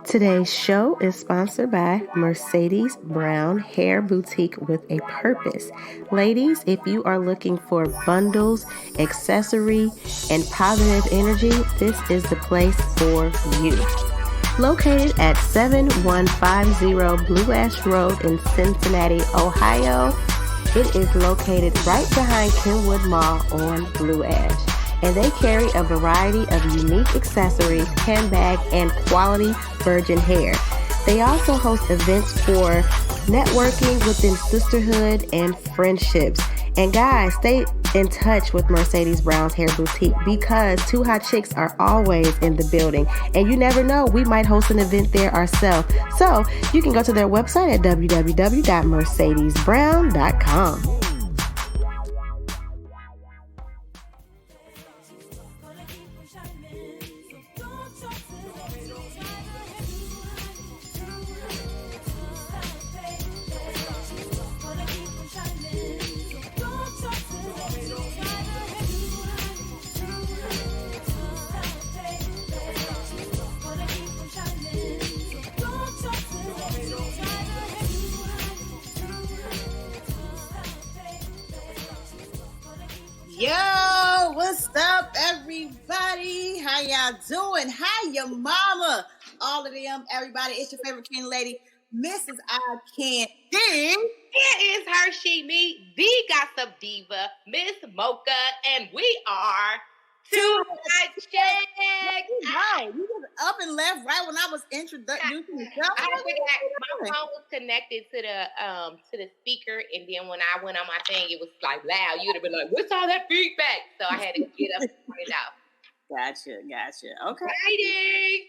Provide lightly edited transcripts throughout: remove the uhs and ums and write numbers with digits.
Today's show is sponsored by Mercedes Brown Hair Boutique with a Purpose. Ladies, if you are looking for bundles, accessory, and positive energy, this is the place for you. Located at 7150 Blue Ash Road in Cincinnati, Ohio, it is located right behind Kenwood Mall on Blue Ash. And they carry a variety of unique accessories, handbag, and quality virgin hair. They also host events for networking within sisterhood and friendships. And guys, stay in touch with Mercedes Brown's Hair Boutique because Two Hot Chicks are always in the building. And you never know, we might host an event there ourselves. So you can go to their website at www.mercedesbrown.com. Yo, what's up, everybody? How y'all doing? Hi, your mama. All of them, everybody. It's your favorite Candy lady, Mrs. I Can't Dig. It is her, she, me, the gossip diva, Miss Mocha, and we are Two Hot Chicks. Right, you just up and left right when I was introducing the show. I forgot my phone was connected to the speaker, and then when I went on my thing, it was like loud. You'd have been like, "What's all that feedback?" So I had to get up and turn it out. Gotcha. Okay. Exciting.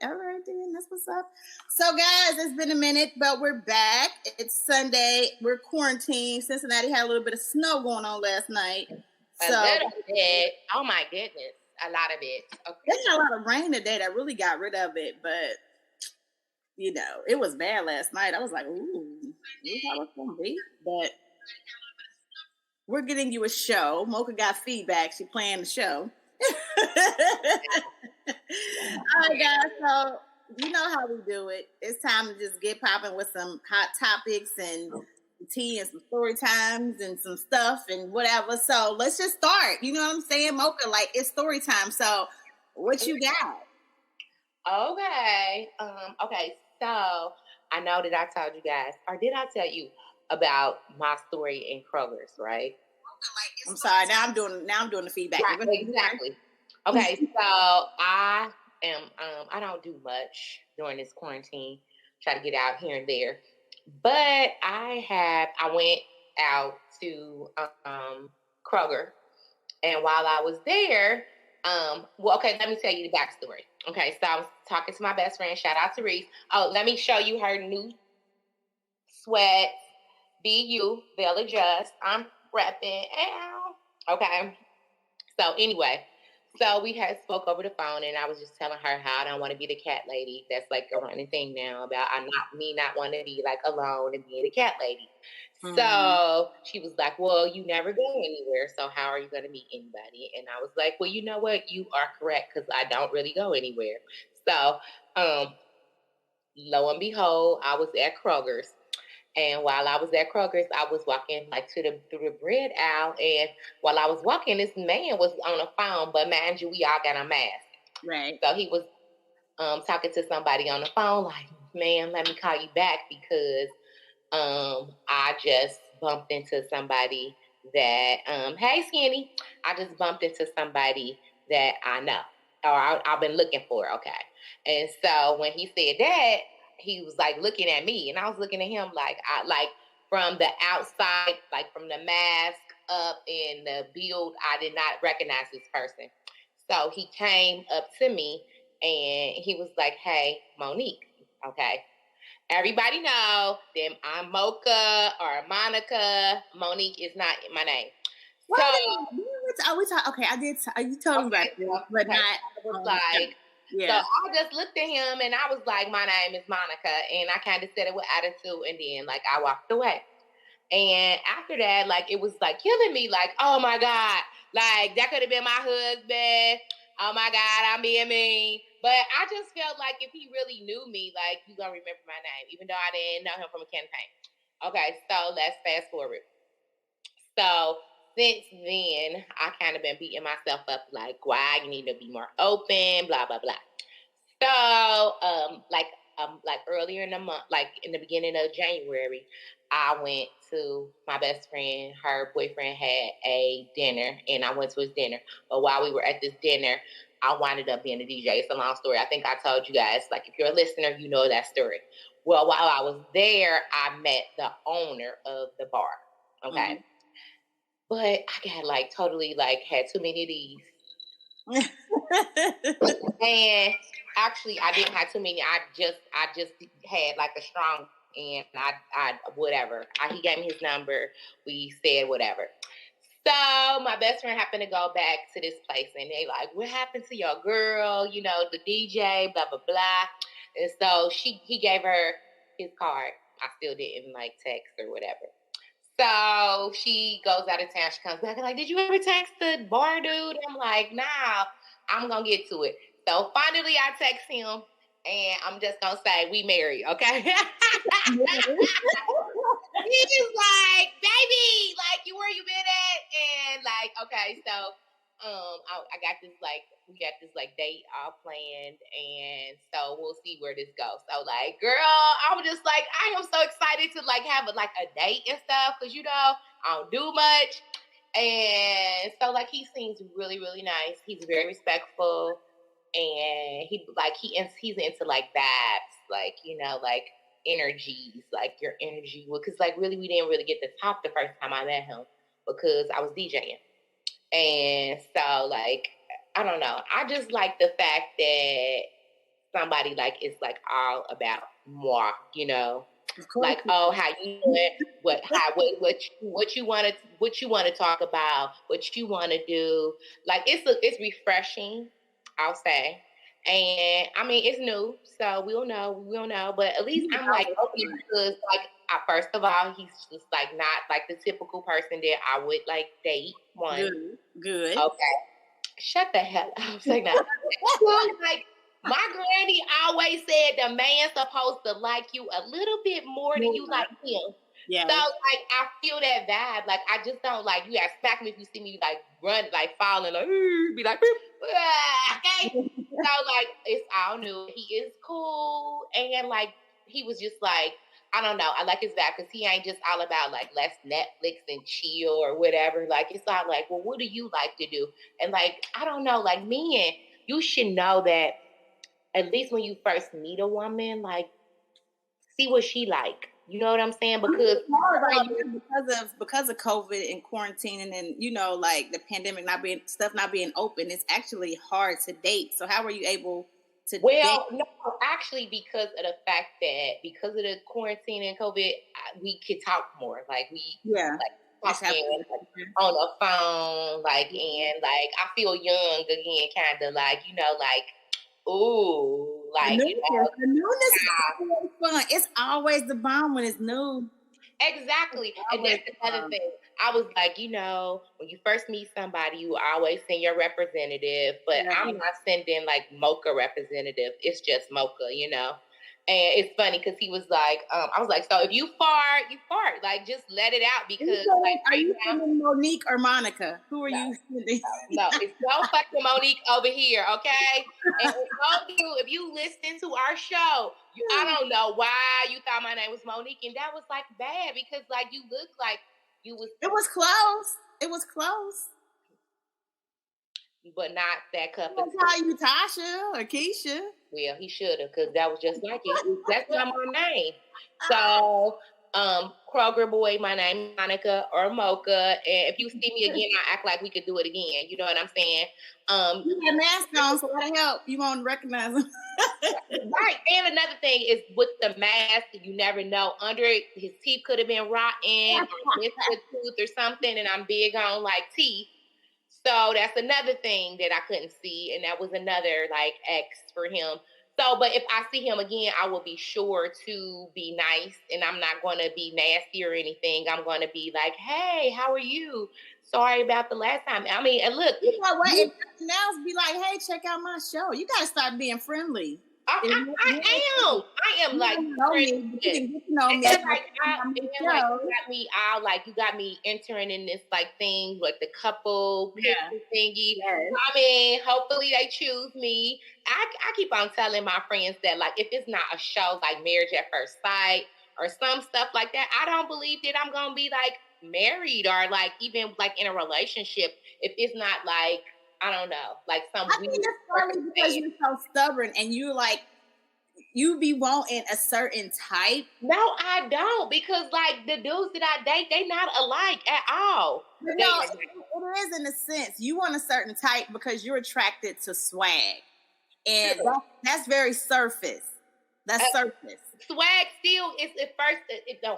All right, then. That's what's up. So, guys, it's been a minute, but we're back. It's Sunday. We're quarantined. Cincinnati had a little bit of snow going on last night. A little bit. Oh, my goodness. A lot of it. Okay. There's a lot of rain today that really got rid of it, but, you know, it was bad last night. I was like, ooh, this how it's going to be. But we're getting you a show. Mocha got feedback. She playing the show. All right, guys. So you know how we do it. It's time to just get popping with some hot topics and tea and some story times and some stuff and whatever. So let's just start. You know what I'm saying, Mocha? Like it's story time. So what you got? Okay. Okay. So I know that I told you guys, or did I tell you about my story in Kroger's, right? I'm sorry. Now I'm doing the feedback. Right, exactly. Okay, so I don't do much during this quarantine. Try to get out here and there, but I went out to Kroger, and while I was there, let me tell you the backstory. Okay, so I was talking to my best friend. Shout out to Reese. Oh, let me show you her new sweat. BU, they'll adjust. I'm prepping. Ow. Okay. So anyway, so we had spoke over the phone, and I was just telling her how I don't want to be the cat lady. That's like a running thing now about not wanting to be like alone and being the cat lady. Mm-hmm. So she was like, "Well, you never go anywhere, so how are you going to meet anybody?" And I was like, "Well, you know what? You are correct because I don't really go anywhere." So, lo and behold, I was at Kroger's. And while I was at Kroger's, I was walking like through the bread aisle. And while I was walking, this man was on the phone. But mind you, we all got a mask. Right. So he was talking to somebody on the phone like, "Man, let me call you back because I just bumped into somebody that, hey, Skinny, I just bumped into somebody that I know or I've been looking for." Okay. And so when he said that, he was like looking at me, and I was looking at him like from the outside, like from the mask up in the build, I did not recognize this person. So he came up to me and he was like, "Hey, Monique." Okay. Everybody know that I'm Mocha or Monica. Monique is not my name. So okay, I did. You told me about this, but not. It was like. Yeah. So I just looked at him and I was like, "My name is Monica." And I kind of said it with attitude. And then like I walked away. And after that, like it was like killing me. Like, oh my God, like that could have been my husband. Oh my God, I'm being mean. But I just felt like if he really knew me, like, you gonna remember my name, even though I didn't know him from a campaign. Okay, so let's fast forward. So since then, I kind of been beating myself up like, why you need to be more open, blah blah blah. So like earlier in the month, like in the beginning of January, I went to my best friend. Her boyfriend had a dinner, and I went to his dinner. But while we were at this dinner, I wound up being a DJ. It's a long story. I think I told you guys. Like, if you're a listener, you know that story. Well, while I was there, I met the owner of the bar. Okay. Mm-hmm. But I got like totally like had too many of these. And actually I didn't have too many. I just had like a strong, and I whatever. He gave me his number. We said whatever. So my best friend happened to go back to this place, and they like, what happened to your girl? You know, the DJ, blah blah blah. And so he gave her his card. I still didn't like text or whatever. So she goes out of town. She comes back and like, did you ever text the bar dude? I'm like, nah, I'm going to get to it. So finally I text him, and I'm just going to say we married, okay? He's like, baby, like, where you been at? And like, okay, so I got this like, we got this like date all planned, and so we'll see where this goes. So like, girl, I'm just like, I am so excited to like have a date and stuff, because you know I don't do much, and so like he seems really really nice. He's very respectful, and he's into like vibes, like, you know, like energies, like your energy, because like really we didn't really get to talk the first time I met him because I was DJing. And so, like, I don't know. I just like the fact that somebody, like, is, like, all about moi, you know? Like, oh, how you doing? What you want to talk about? What you want to do? Like, it's refreshing, I'll say. And, I mean, it's new, so we'll know. But at least I'm, like, okay, because, like, first of all, he's just like not like the typical person that I would like date. One, good. Okay, shut the hell up. I was like, no. Like my granny always said, the man's supposed to like you a little bit more than you like him. Yeah. So like I feel that vibe. Like I just don't like you. Smack me if you see me like run, like falling, like be like, okay. So like it's all new. He is cool, and like he was just like, I don't know. I like his vibe because he ain't just all about like let's Netflix and chill or whatever. Like it's all like, well, what do you like to do? And like I don't know, like men, you should know that at least when you first meet a woman, like see what she like. You know what I'm saying? Because because of COVID and quarantine, and then you know, like the pandemic not being open, it's actually hard to date. So how were you able to date? No, actually, because of the fact that because of the quarantine and COVID, we could talk more. Like talking on the phone, like and like I feel young again, kind of like, you know, like. Ooh, like the newness is always fun. It's always the bomb when it's new. Exactly, and that's another thing. I was like, you know, when you first meet somebody, you always send your representative, but I'm not sending like Mocha representative. It's just Mocha, you know. And it's funny because he was like, I was like, so if you fart, you fart. Like, just let it out because, like, are you sending Monique or Monica? Who are you sending? No, it's no fucking Monique over here, okay? And if you listen to our show, I don't know why you thought my name was Monique, and that was like bad because, like, you look like you was. It was close. It was close. But not that cup. I'll call you Tasha or Keisha. Well, he should have, because that was just like it. That's not my name. So, Kroger boy, my name is Monica or Mocha. And if you see me again, I act like we could do it again. You know what I'm saying? You got a mask on, so that'll help. You won't recognize him. Right. And another thing is with the mask, you never know. Under it, his teeth could have been rotten or missed a tooth or something. And I'm big on like teeth. So that's another thing that I couldn't see. And that was another like X for him. So, but if I see him again, I will be sure to be nice, and I'm not going to be nasty or anything. I'm going to be like, hey, how are you? sorry about the last time. I mean, and look, you know what? If nothing else, be like, hey, check out my show. You gotta start being friendly. I am like, you know me, but you didn't get to know me. You got me entering in this like thing, like the couple picture thingy. Yes. I mean, hopefully they choose me. I keep on telling my friends that like if it's not a show like Marriage at First Sight or some stuff like that, I don't believe that I'm gonna be like married or like even like in a relationship if it's not like, I don't know, like some I weird. think it's funny because you're so stubborn and you like you be wanting a certain type. No, I don't, because like the dudes that I date, they not alike at all. No, it is in a sense. You want a certain type because you're attracted to swag, and that's very surface. That's surface. Swag still is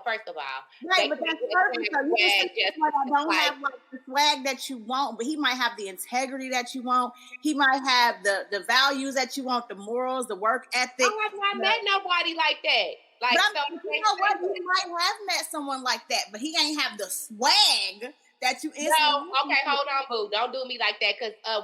first of all. Right, but that's surface. So you just like I don't have like the swag that you want, but he might have the integrity that you want. He might have the values that you want, the morals, the work ethic. I have not met nobody like that. Like, you know what? You might have met someone like that, but he ain't have the swag that you No, okay, hold on, boo. Don't do me like that, because I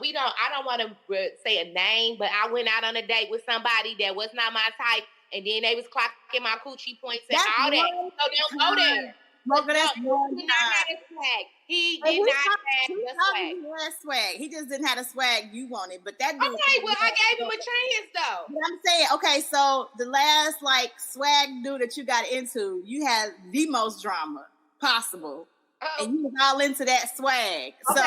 don't want to say a name, but I went out on a date with somebody that was not my type, and then they was clocking my coochie points and all that. So don't go there. Mocha, that's he did not have a swag. He did not have the swag. He had swag. He just didn't have the swag you wanted. But that dude. Okay, well, I gave him a chance though. But I'm saying, okay, so the last like swag dude that you got into, you had the most drama possible. And you was all into that swag. Okay, so,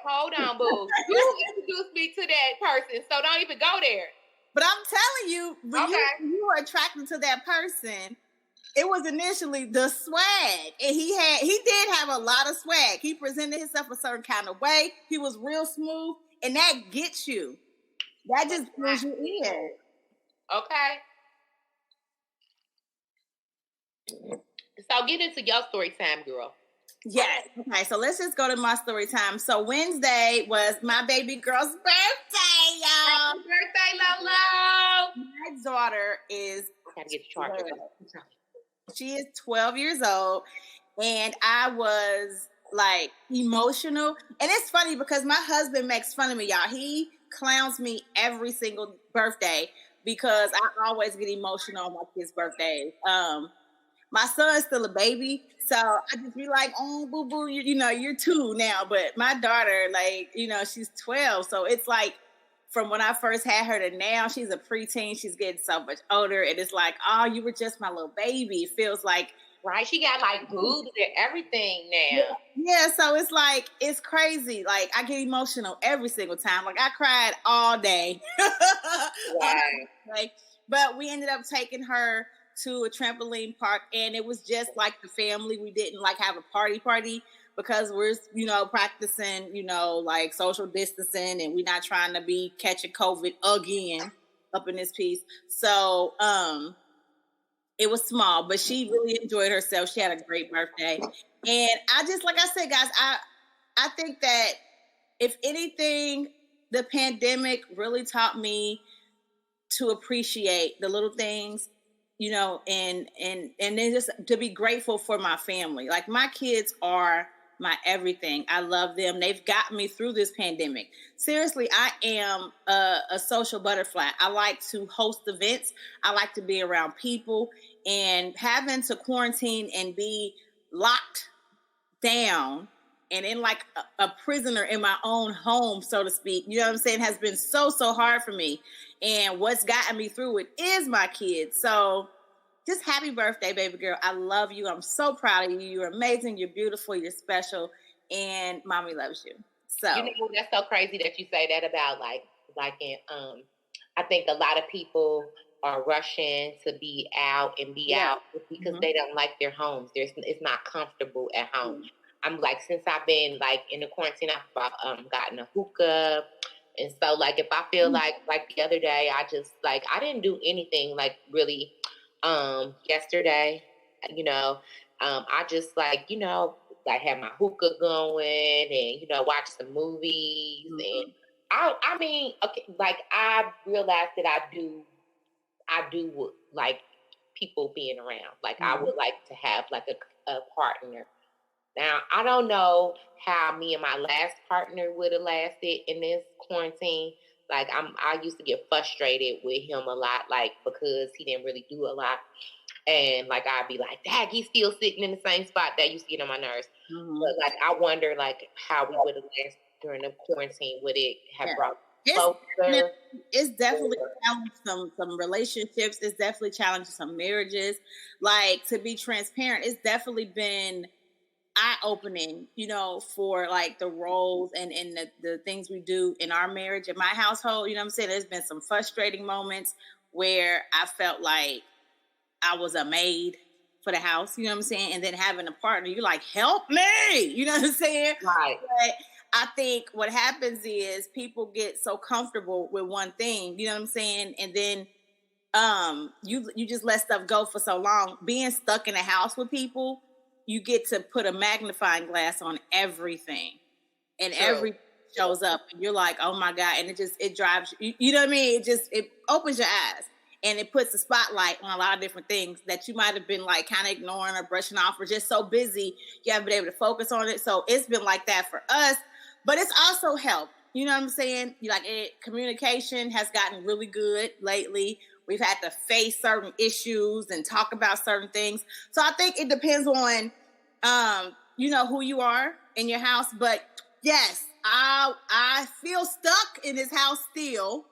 hold on, boo. You introduced me to that person, so don't even go there. But I'm telling you, when you were attracted to that person, it was initially the swag. And he did have a lot of swag. He presented himself a certain kind of way. He was real smooth, and that gets you. That just pulls you in. Okay. So get into your story time, girl. Yes. Okay, so let's just go to my story time. So Wednesday was my baby girl's birthday, y'all. Happy birthday, Lolo. My daughter is... I gotta get the charger. She is 12 years old, and I was like emotional. And it's funny because my husband makes fun of me, y'all. He clowns me every single birthday because I always get emotional on my kids' birthdays. My son's still a baby, so I just be like, oh, boo-boo, you know, you're 2 now. But my daughter, like, you know, she's 12. So it's like from when I first had her to now, she's a preteen. She's getting so much older. And it's like, oh, you were just my little baby. It feels like. Right. She got like boobs and everything now. Yeah. So it's like, it's crazy. Like I get emotional every single time. Like I cried all day. Right. But we ended up taking her to a trampoline park, and it was just like the family. We didn't like have a party because we're, you know, practicing, you know, like social distancing, and we're not trying to be catching COVID again up in this piece. So it was small, but she really enjoyed herself. She had a great birthday. And I just, like I said, guys, I think that if anything, the pandemic really taught me to appreciate the little things, you know, and then just to be grateful for my family. Like my kids are my everything. I love them. They've gotten me through this pandemic. Seriously, I am a social butterfly. I like to host events. I like to be around people, and having to quarantine and be locked down and in like a prisoner in my own home, so to speak, you know what I'm saying, has been so hard for me. And what's gotten me through it is my kids. So just happy birthday, baby girl. I love you. I'm so proud of you. You're amazing. You're beautiful. You're special. And mommy loves you. So you know, that's so crazy that you say that about like in I think a lot of people are rushing to be out and be out because they don't like their homes. It's not comfortable at home. I'm like, since I've been like in the quarantine, I've gotten a hookah. And so like, if I feel like the other day, I just like, I didn't do anything like really yesterday, you know, I just like, you know, like had my hookah going and, you know, watch some movies. And I mean, okay, like I realized that I do like people being around. Like I would like to have like a partner Now, I don't know how me and my last partner would have lasted in this quarantine. Like, I used to get frustrated with him a lot, like, because he didn't really do a lot. And, like, I'd be like, Dad, he's still sitting in the same spot. That used to get on my nerves. Mm-hmm. But, like, I wonder, like, how we would have lasted during the quarantine. Would it have brought closer? It's definitely challenged some relationships. It's definitely challenged some marriages. Like, to be transparent, it's definitely been eye-opening, you know, for like the roles and the things we do in our marriage, in my household. You know what I'm saying? There's been some frustrating moments where I felt like I was a maid for the house, you know what I'm saying? And then having a partner, you're like, help me, you know what I'm saying? Right. But I think what happens is people get so comfortable with one thing, you know what I'm saying? And then you just let stuff go for so long. Being stuck in a house with people, you get to put a magnifying glass on everything, and everything shows up, and you're like, oh my God. And it drives you, you know what I mean? It opens your eyes, and it puts a spotlight on a lot of different things that you might have been like kind of ignoring or brushing off, or just so busy you haven't been able to focus on it. So it's been like that for us, but it's also helped. You know what I'm saying? Communication has gotten really good lately. We've had to face certain issues and talk about certain things. So I think it depends on, who you are in your house. But yes, I feel stuck in this house still.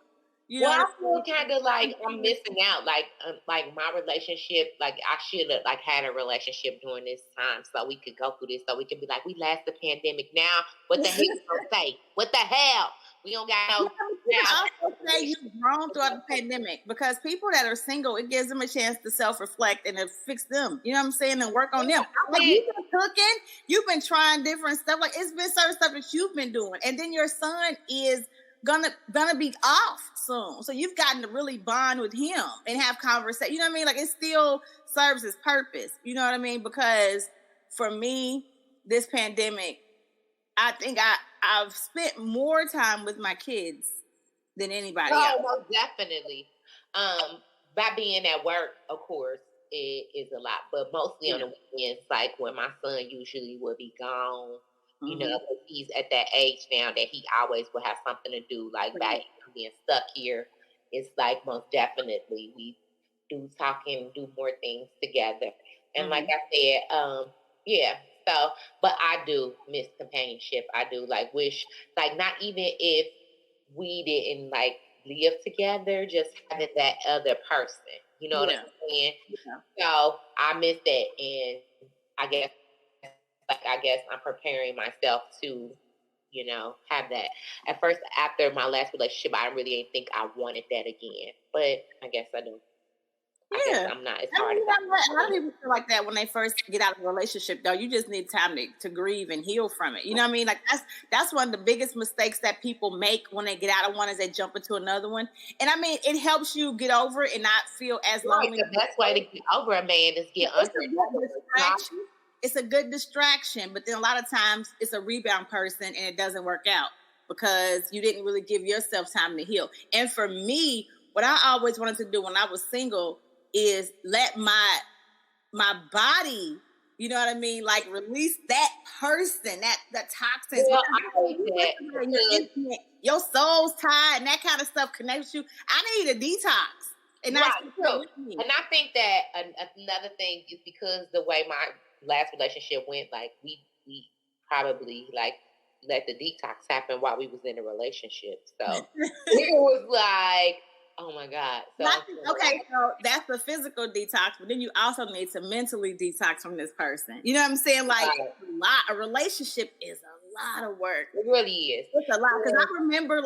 I feel kind of like I'm missing out. Like my relationship, like I should have like had a relationship during this time so we could go through this, so we could be like, we last the pandemic. Now, what the hell you gonna say? What the hell? We don't got no. I also say you've grown throughout the pandemic, because people that are single, it gives them a chance to self-reflect and to fix them. You know what I'm saying? And work on them. Like, you've been cooking, you've been trying different stuff. Like, it's been certain stuff that you've been doing, and then your son is gonna be off soon, so you've gotten to really bond with him and have conversation. You know what I mean? Like, it still serves its purpose. You know what I mean? Because for me, this pandemic, I think I've spent more time with my kids than anybody else. Most definitely. By being at work, of course, it is a lot, but mostly on the weekends, like when my son usually would be gone. You know, he's at that age now that he always will have something to do. Like, by being stuck here, it's like most definitely we do talk and do more things together. And like I said, so, but I do miss companionship. I do wish, not even if we didn't live together, just having that other person. You know what I'm saying? Yeah. So I miss that, and I guess I'm preparing myself to, have that. At first, after my last relationship, I really didn't think I wanted that again, but I guess I do. I guess I'm not as hard. A lot of people feel like that when they first get out of a relationship, though. You just need time to grieve and heal from it. You know what I mean? Like, that's one of the biggest mistakes that people make when they get out of one, is they jump into another one. And I mean, it helps you get over it and not feel as lonely. The best way to get over a man is get under it. It's a good distraction, but then a lot of times it's a rebound person, and it doesn't work out because you didn't really give yourself time to heal. And for me, what I always wanted to do when I was single is let my body, you know what I mean, like, release that person, that toxins. Well, I that. Your soul's tied, and that kind of stuff connects you. I need a detox. And right. And I think that another thing is because the way my last relationship went, we probably let the detox happen while we was in a relationship. So it was like, oh my God. So that's the physical detox, but then you also need to mentally detox from this person. You know what I'm saying? A relationship is a lot of work. It really is. It's a lot. Because I remember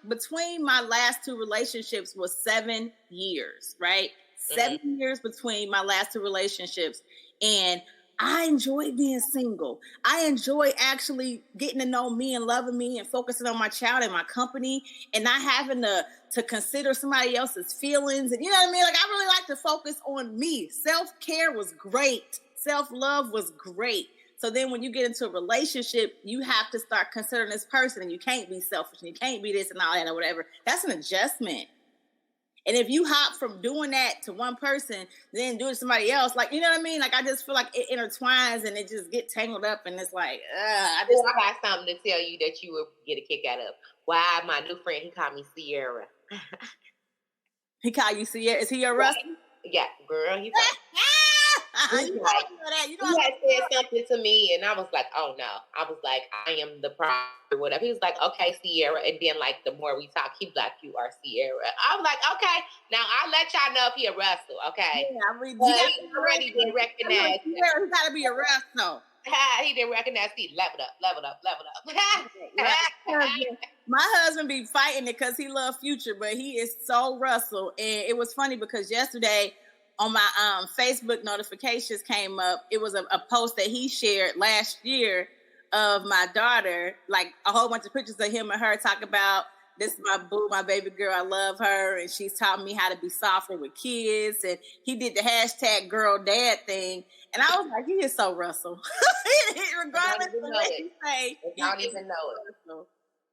between my last two relationships was 7 years, right? 7 years between my last two relationships. And I enjoy being single. I enjoy actually getting to know me and loving me and focusing on my child and my company, and not having to consider somebody else's feelings. And you know what I mean? I really like to focus on me. Self-care was great. Self-love was great. So then when you get into a relationship, you have to start considering this person, and you can't be selfish, and you can't be this and all that or whatever. That's an adjustment. And if you hop from doing that to one person, then do it to somebody else, like, you know what I mean? Like, I just feel like it intertwines and it just get tangled up, and it's like, I got something to tell you that you will get a kick out of. Why my new friend, he called me Sierra. He called you Sierra? Is he your Russ? Yeah, girl, he's like, you had said something to me, and I was like, oh no. I was like, I am the problem or whatever. He was like, okay, Sierra. And then, like, the more we talk, he was like, you are Sierra. I was like, okay. Now, I'll let y'all know if he a Russell, okay? Yeah, I mean, he already didn't recognize. He got to be a Russell. He didn't recognize. He leveled up. My husband be fighting it because he loves Future, but he is so Russell. And it was funny because yesterday on my Facebook notifications came up. It was a post that he shared last year of my daughter, like a whole bunch of pictures of him and her, talk about, this is my boo, my baby girl, I love her, and she's taught me how to be softer with kids. And he did the hashtag girl dad thing, and I was like, he is so Russell. Regardless of what he say, I don't even know it. Russell.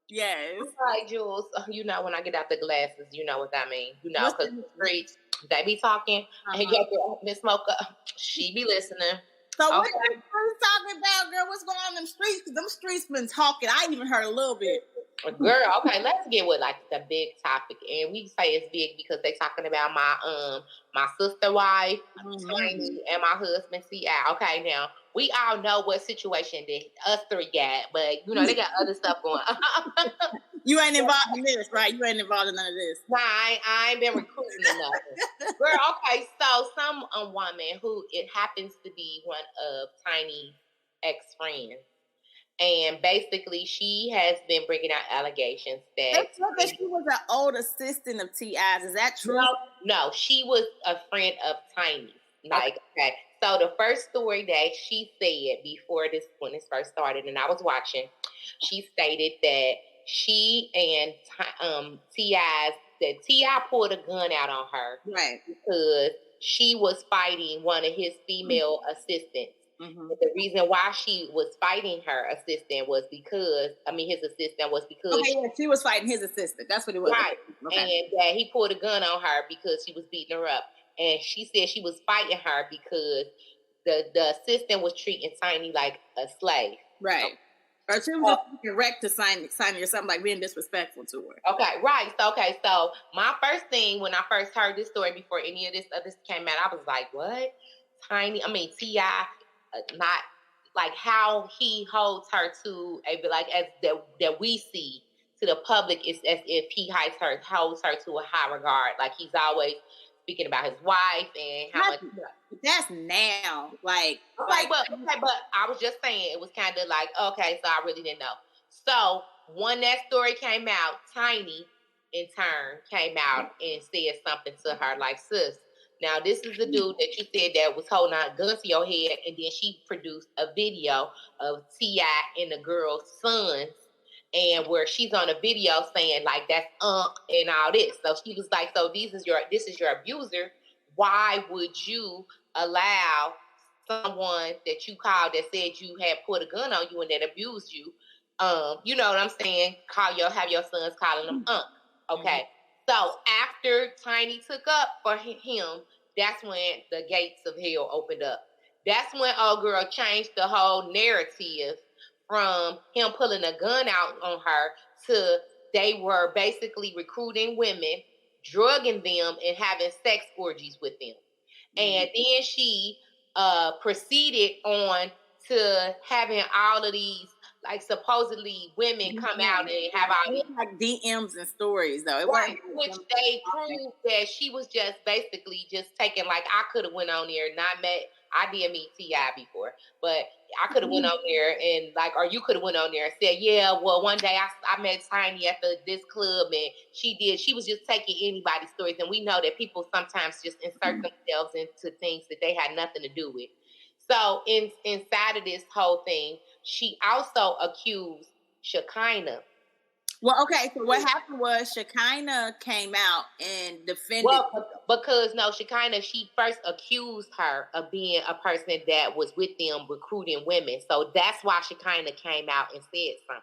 Yes. All right, Jules. You know, when I get out the glasses, you know what I mean. You know, because the streets, they be talking, and your girl, Miss Mocha, she be listening. So what are you talking about, girl? What's going on in them streets? Because them streets been talking. I even heard a little bit. Girl, okay, let's get with like the big topic, and we say it's big because they talking about my sister wife, Candi, and my husband T.I. Okay, now we all know what situation that us three got, but you know they got other stuff going on. You ain't involved in this, right? You ain't involved in none of this. Nah, I ain't been recruiting nothing. Girl, okay, so some woman who it happens to be one of Tiny's ex-friends. And basically, she has been bringing out allegations that she was an old assistant of T.I.'s. Is that true? No, she was a friend of Tiny's. Like, okay. So the first story that she said when this first started, and I was watching, she stated that she and T.I. pulled a gun out on her, right? Because she was fighting one of his female assistants. Mm-hmm. The reason why she was fighting her assistant was because, she was fighting his assistant. That's what it was. Right. Okay. And he pulled a gun on her because she was beating her up. And she said she was fighting her because the assistant was treating Tiny like a slave. Right. Or she was just direct to sign or something, like being disrespectful to her. Okay, right. So my first thing when I first heard this story before any of this other came out, I was like, what? T.I., not like how he holds her to that we see to the public is as if he holds her to a high regard. Like he's always speaking about his wife and how much. That's now, but I was just saying it was kind of like, okay, so I really didn't know. So when that story came out, Tiny in turn came out and said something to her like, sis. Now, this is the dude that you said that was holding a gun to your head, and then she produced a video of T.I. and the girl's sons, and where she's on a video saying like that's and all this. So she was like, so this is your abuser. Why would you allow someone that you called that said you had put a gun on you and that abused you? You know what I'm saying? Have your sons calling them okay. So after Tiny took up for him, that's when the gates of hell opened up. That's when old girl changed the whole narrative from him pulling a gun out on her to they were basically recruiting women, drugging them, and having sex orgies with them. And then she proceeded on to having all of these like supposedly women come out and have all these like DMs and stories though. Which they proved that she was just basically just taking like I could have went on there, I did meet T.I. before, but I could have went on there and like, or you could have went on there and said, yeah, well, one day I met Tiny at this club and she was just taking anybody's stories. And we know that people sometimes just insert themselves into things that they had nothing to do with. So inside of this whole thing, she also accused Shekinah. Well, okay, so what happened was Shekinah came out and defended. Well, because Shekinah, she first accused her of being a person that was with them recruiting women. So that's why Shekinah came out and said something.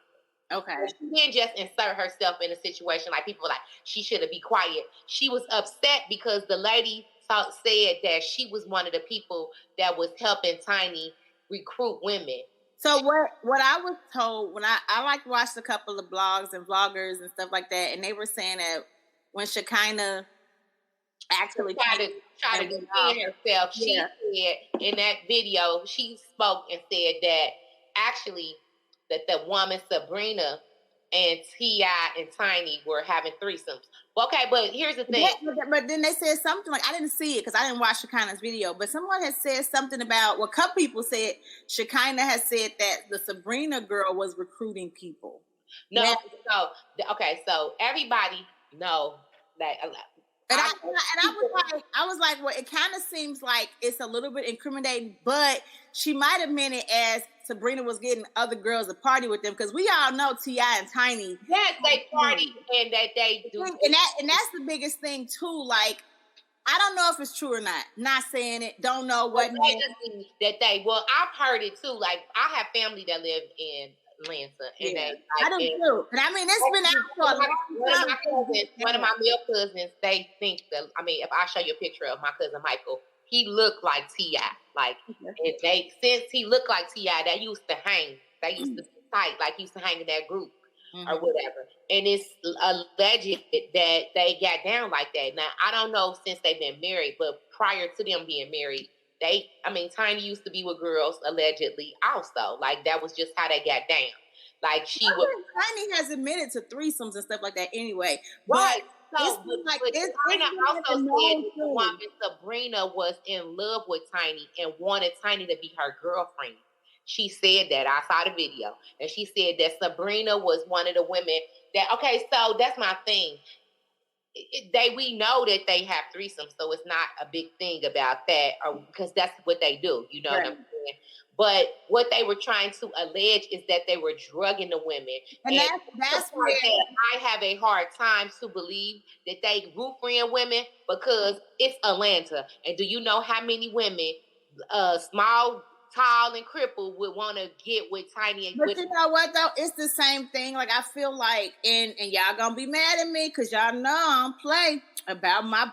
Okay. She didn't just insert herself in a situation like people were like, she should have be quiet. She was upset because the lady said that she was one of the people that was helping Tiny recruit women. So what I was told when I like watched a couple of blogs and vloggers and stuff like that, and they were saying that when Shekinah actually try to defend herself, she said in that video, she spoke and said that actually that the woman Sabrina and T.I. and Tiny were having threesomes. Okay, but here's the thing. But then they said something like, I didn't see it because I didn't watch Shekinah's video, but someone had said something about, well, a couple people said Shekinah has said that the Sabrina girl was recruiting people. No, so everybody know that. And I was like, well, it kind of seems like it's a little bit incriminating, but she might have meant it as Sabrina was getting other girls to party with them, because we all know T.I. and Tiny. Yes, they party and that they do. And that's the biggest thing too. Like, I don't know if it's true or not. Not saying it. Don't know what. Well, I've heard it too. Like, I have family that live in Atlanta, and I do too. And I mean, it's been out for a long time. One of my male cousins, they think that. I mean, if I show you a picture of my cousin Michael, he looked like T.I. Like, and since he looked like T.I., they used to hang. They used to be tight, like he used to hang in that group or whatever. And it's alleged that they got down like that. Now, I don't know since they've been married, but prior to them being married, Tiny used to be with girls allegedly also. Like, that was just how they got down. Like, Tiny has admitted to threesomes and stuff like that anyway. Right. So, Sabrina also said that the woman Sabrina was in love with Tiny and wanted Tiny to be her girlfriend. She said that. I saw the video. And she said that Sabrina was one of the women that, okay, so that's my thing. We know that they have threesomes, so it's not a big thing about that, because that's what they do. You know what I'm saying? But what they were trying to allege is that they were drugging the women. And that's where I have a hard time to believe that they roof-ran women, because it's Atlanta. And do you know how many women, small, tall, and crippled, would want to get with Tiny? But you know what, though? It's the same thing. Like, I feel like, and y'all gonna be mad at me because y'all know I don't play about my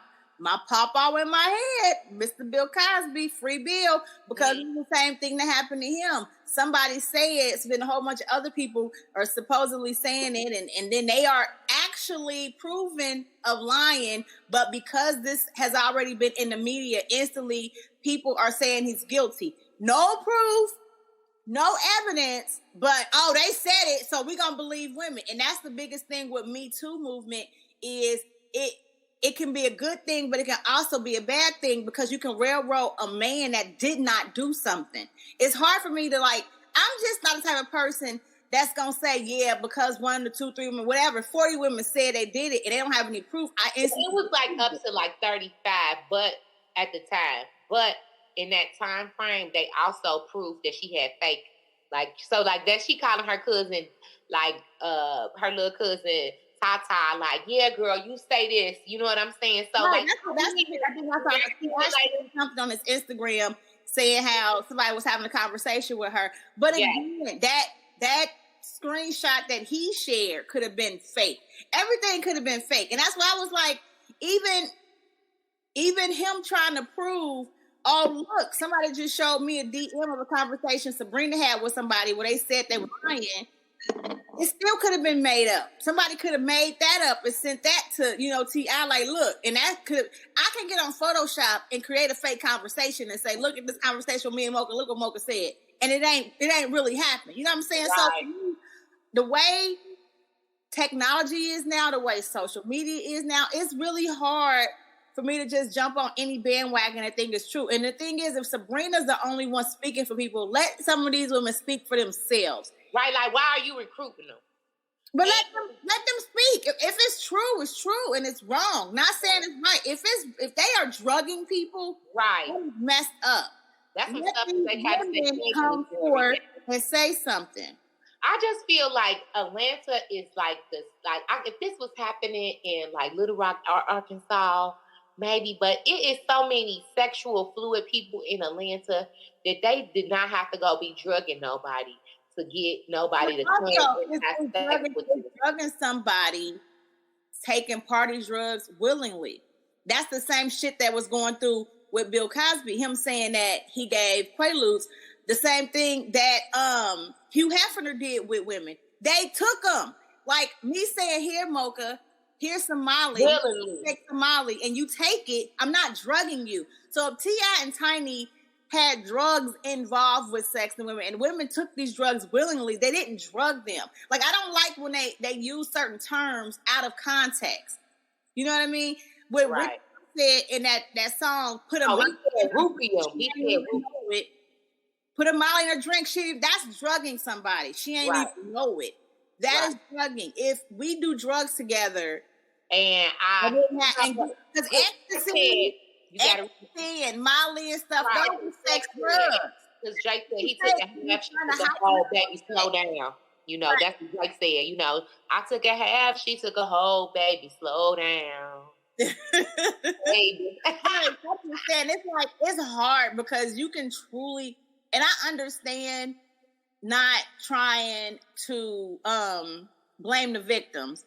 pawpaw in my head, Mr. Bill Cosby, free Bill, because it's the same thing that happened to him. Somebody say it, so then a whole bunch of other people are supposedly saying it, and then they are actually proven of lying, but because this has already been in the media, instantly people are saying he's guilty. No proof, no evidence, but, they said it, so we're going to believe women. And that's the biggest thing with Me Too movement is it can be a good thing, but it can also be a bad thing, because you can railroad a man that did not do something. It's hard for me to, like, I'm just not the type of person that's going to say, yeah, because 1 to 2, 3 women, whatever, 40 women said they did it and they don't have any proof. It was like up to like 35, but at the time, but in that time frame, they also proved that she had fake, like that she calling her cousin, like her little cousin Tata, like, yeah, girl, you say this, you know what I'm saying? So right, that's something on his Instagram saying how somebody was having a conversation with her, but again, that screenshot that he shared could have been fake. Everything could have been fake, and that's why I was like, even him trying to prove, oh, look, somebody just showed me a DM of a conversation Sabrina had with somebody where they said they were lying. It still could have been made up. Somebody could have made that up and sent that to, T.I. Like, look, and I can get on Photoshop and create a fake conversation and say, look at this conversation with me and Mocha. Look what Mocha said, and it ain't really happening. You know what I'm saying? Right. So the way technology is now, the way social media is now, it's really hard for me to just jump on any bandwagon and think it's true. And the thing is, if Sabrina's the only one speaking for people, let some of these women speak for themselves. Right, like, why are you recruiting them? But let them speak. If it's true, it's true, and it's wrong. Not saying it's right. If they are drugging people, right, it's messed up. That's some stuff they try to say. Come forward and say something. I just feel like Atlanta is like this. Like, if this was happening in like Little Rock or Arkansas, maybe, but it is so many sexual fluid people in Atlanta that they did not have to go be drugging nobody to get nobody to also, it's drugging somebody, taking party drugs willingly. That's the same shit that was going through with Bill Cosby. Him saying that he gave Quaaludes, the same thing that Hugh Hefner did with women. They took them. Like me saying, here, Mocha, here's some Molly. Willingly. Take some Molly, and you take it. I'm not drugging you. So if T.I. and Tiny had drugs involved with sex and women took these drugs willingly, they didn't drug them. Like, I don't like when they use certain terms out of context. You know what I mean? What Rick said in that song, put a Molly put a Molly in her drink. That's drugging somebody. She ain't even know it. That is drugging. If we do drugs together, and because ecstasy and Molly and stuff, those are sex drugs. Because Jake said he took a half, she took a whole, baby, slow down. You know, that's what Jake said. You know, I took a half, she took a whole, baby, slow down. Baby. It's like, it's hard because you can truly, and I understand not trying to blame the victims.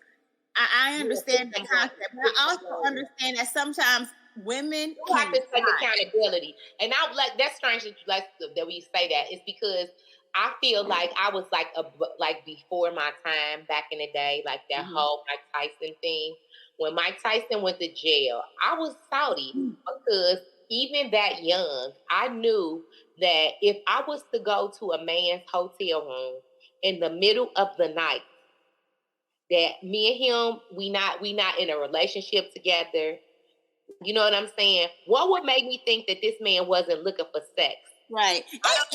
I understand the concept, but I also understand that sometimes women have to take accountability. And I'm like, that's strange that we say that. It's because I feel like I was like before my time back in the day, like that whole Mike Tyson thing. When Mike Tyson went to jail, I was salty because even that young, I knew that if I was to go to a man's hotel room in the middle of the night, that me and him, we not in a relationship together. You know what I'm saying? What would make me think that this man wasn't looking for sex? Right. I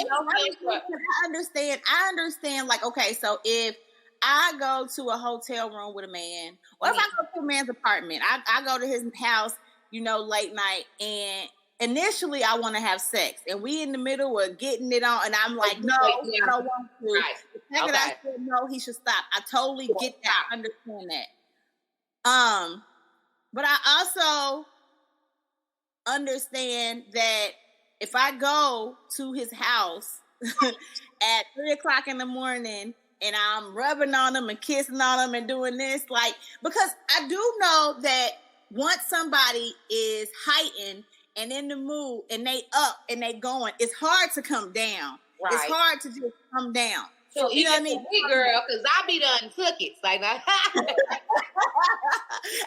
understand. Like, okay, so if I go to a hotel room with a man, or if I go to a man's apartment, I go to his house, late night, and initially I want to have sex, and we in the middle of getting it on, and I'm like, no, I don't want to. Right. The second I said no, he should stop. I totally get that. I understand that. But I also understand that if I go to his house at 3:00 in the morning and I'm rubbing on him and kissing on him and doing this, like, because I do know that once somebody is heightened and in the mood and they up and they going, it's hard to come down. Right. It's hard to just come down. So you know what I mean, girl, because I be done took it. Like, and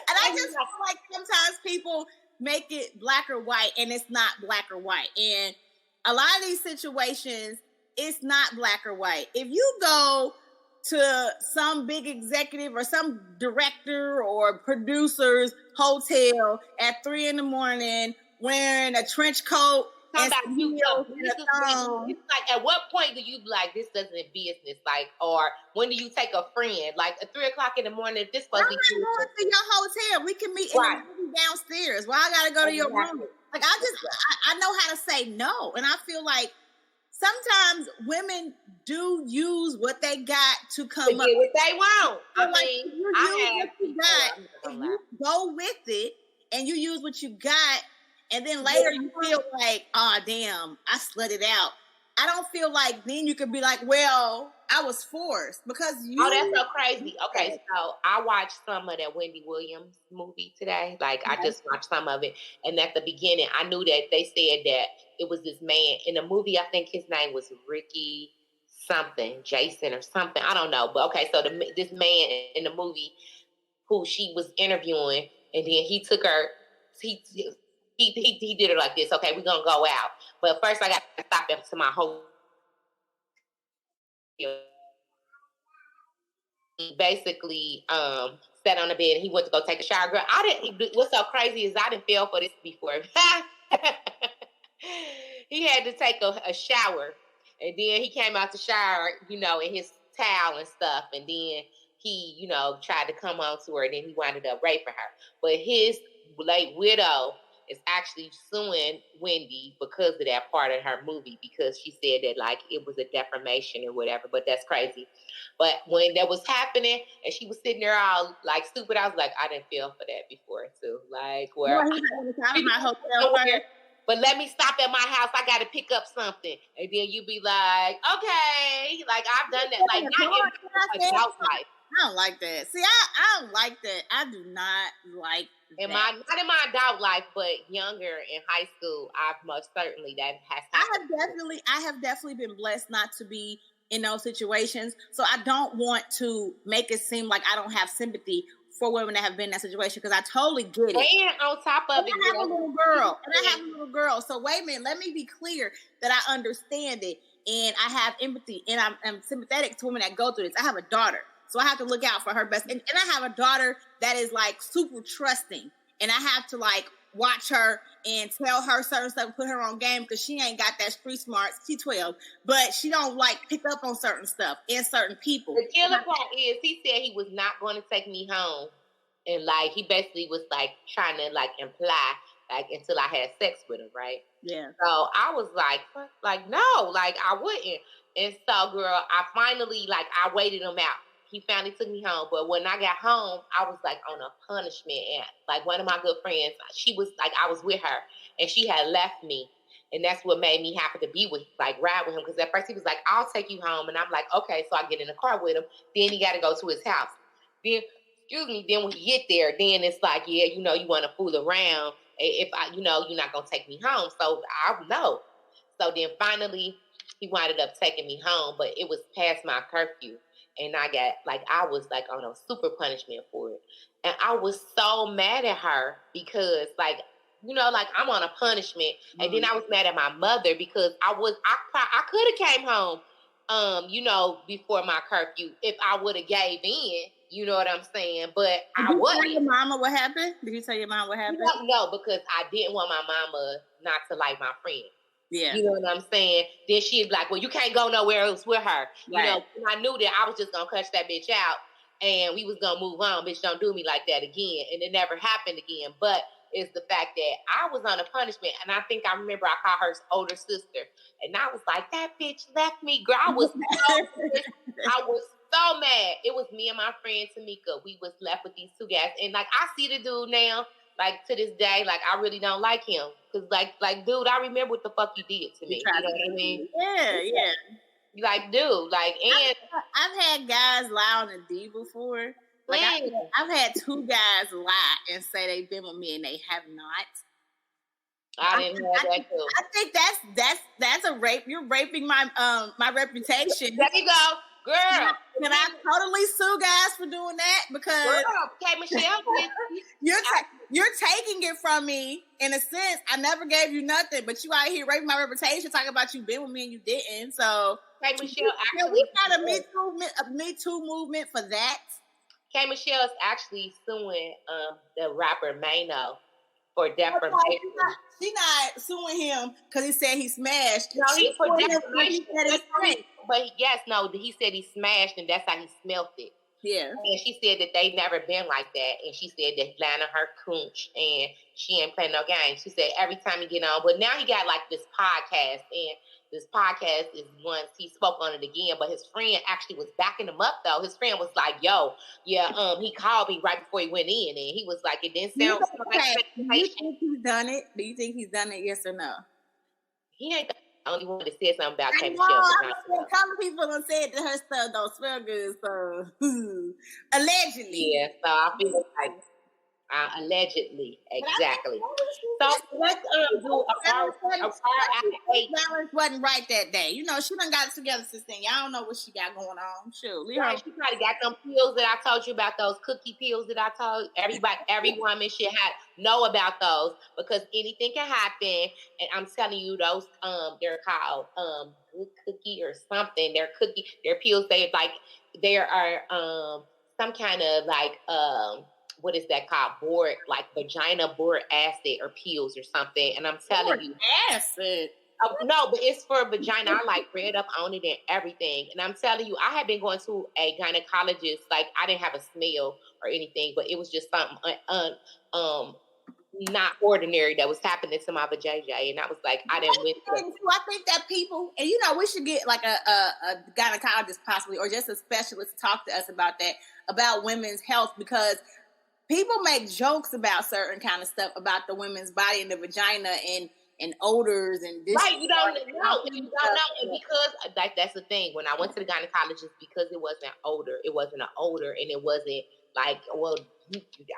I just feel like sometimes people make it black or white, and it's not black or white. And a lot of these situations, it's not black or white. If you go to some big executive or some director or producer's hotel at 3 a.m. wearing a trench coat, it's like, at what point do you be like, this doesn't business? Like, or when do you take a friend? Like at 3:00 in the morning, if this supposed to be going to your hotel, we can meet in the room downstairs. Well, I gotta go to your room. Like, I know how to say no, and I feel like sometimes women do use what they got to come up with what they want. You go with it, and you use what you got. And then later you feel like, oh, damn, I slut it out. I don't feel like then you could be like, well, I was forced because you. Oh, that's so crazy. Okay, so I watched some of that Wendy Williams movie today. Like, I just watched some of it. And at the beginning, I knew that they said that it was this man in the movie. I think his name was Ricky something, Jason or something. I don't know. But okay, so this man in the movie who she was interviewing, and then he took her, He did it like this. Okay, we're gonna go out, but first I got to stop up to my hotel. He basically sat on the bed and he went to go take a shower. Girl, what's so crazy is I didn't feel for this before. He had to take a shower, and then he came out the shower, in his towel and stuff, and then he, tried to come on to her, and then he wound up raping her. But his late widow is actually suing Wendy because of that part of her movie, because she said that, like, it was a defamation or whatever, but that's crazy. But when that was happening and she was sitting there all, like, stupid, I was like, I didn't feel for that before, too. Like, where but let me stop at my house. I got to pick up something. And then you be like, okay. Like, I've done that. Like, not in adult life. I don't like that. See, I don't like that. I do not like that. Not in my adult life, but younger in high school, I've most certainly that has happened. I have definitely been blessed not to be in those situations. So I don't want to make it seem like I don't have sympathy for women that have been in that situation, because I totally get it. And on top of it, I have a little girl. So wait a minute, let me be clear that I understand it, and I have empathy, and I'm sympathetic to women that go through this. I have a daughter, so I have to look out for her best. And I have a daughter that is like super trusting, and I have to like watch her and tell her certain stuff and put her on game, because she ain't got that street smarts. She's 12, but she don't like pick up on certain stuff and certain people. The killer part is he said he was not going to take me home, and like he basically was like trying to like imply like until I had sex with him, right? Yeah. So I was like no, like I wouldn't. And so, girl, I finally like I waited him out. He finally took me home. But when I got home, I was like on a punishment. And like one of my good friends, she was like, I was with her and she had left me. And that's what made me happy to be with, like, ride with him. Because at first he was like, I'll take you home. And I'm like, okay. So I get in the car with him. Then he got to go to his house. Then when he get there, then it's like, yeah, you know, you want to fool around. If I, you know, you're not going to take me home. So I know. So then finally he winded up taking me home. But it was past my curfew. And I was like on a super punishment for it. And I was so mad at her because like, you know, like I'm on a punishment. And then I was mad at my mother because I could have came home, you know, before my curfew if I would have gave in, you know what I'm saying? But I wasn't. Did you tell your mama what happened? Did you tell your mom what happened? No, because I didn't want my mama not to like my friend. Yeah. You know what I'm saying? Then she'd be like, well, you can't go nowhere else with her. Right. You know, and I knew that I was just going to cuss that bitch out and we was going to move on. Bitch, don't do me like that again. And it never happened again. But it's the fact that I was on a punishment. And I think I remember I called her older sister. And I was like, that bitch left me. Girl, I was so mad. It was me and my friend Tamika. We was left with these two guys. And like, I see the dude now. Like, to this day, like, I really don't like him. Because, like, dude, I remember what the fuck you did to me. You know what I mean? Yeah. Like, dude, like, and... I've had guys lie on the D before. Like, I've had two guys lie and say they've been with me and they have not. I didn't have that, too. I think that's a rape. You're raping my reputation. There you go. Girl. Can I totally sue guys for doing that? Because... Girl, okay, Michelle. You're taking it from me in a sense. I never gave you nothing, but you out here raping my reputation, talking about you been with me and you didn't. So, K Michelle, actually, we got a Me Too movement for that. K Michelle's actually suing the rapper Mano for defamation. She's not suing him because he said he smashed. No, he's for defamation. But he said he smashed, and that's how he smelt it. Yeah. And she said that they never been like that. And she said that he lying on her coonch and she ain't playing no games. She said every time he get on. But now he got like this podcast. And this podcast is once he spoke on it again. But his friend actually was backing him up though. His friend was like, yo, yeah, he called me right before he went in. And he was like, it didn't sound like do you think he's done it? Do you think he's done it? Yes or no? He ain't the only one that said something about K Michelle. A couple of people have said that her stuff don't smell good, so allegedly. Yeah, so I feel like allegedly, exactly. So let's do a balance wasn't right that day. You know, she done got it together since then. Y'all don't know what she got going on. Sure, right, she probably got them pills that I told you about, those cookie pills that I told every woman should know about those, because anything can happen. And I'm telling you, those they're called good cookie or something. They're pills. They are some kind of like what is that called? Like vagina boric acid or pills or something. And I'm telling you, acid. No, but it's for vagina. I like read up on it and everything. And I'm telling you, I had been going to a gynecologist. Like, I didn't have a smell or anything, but it was just something not ordinary that was happening to my vajayjay. And I was like, I didn't win. I think that people, and you know, we should get like a gynecologist possibly, or just a specialist to talk to us about that, about women's health, because people make jokes about certain kind of stuff about the women's body and the vagina, and and odors and this. Right, you don't know. And because that's the thing. When I went to the gynecologist, because it wasn't an odor, and it wasn't like, well,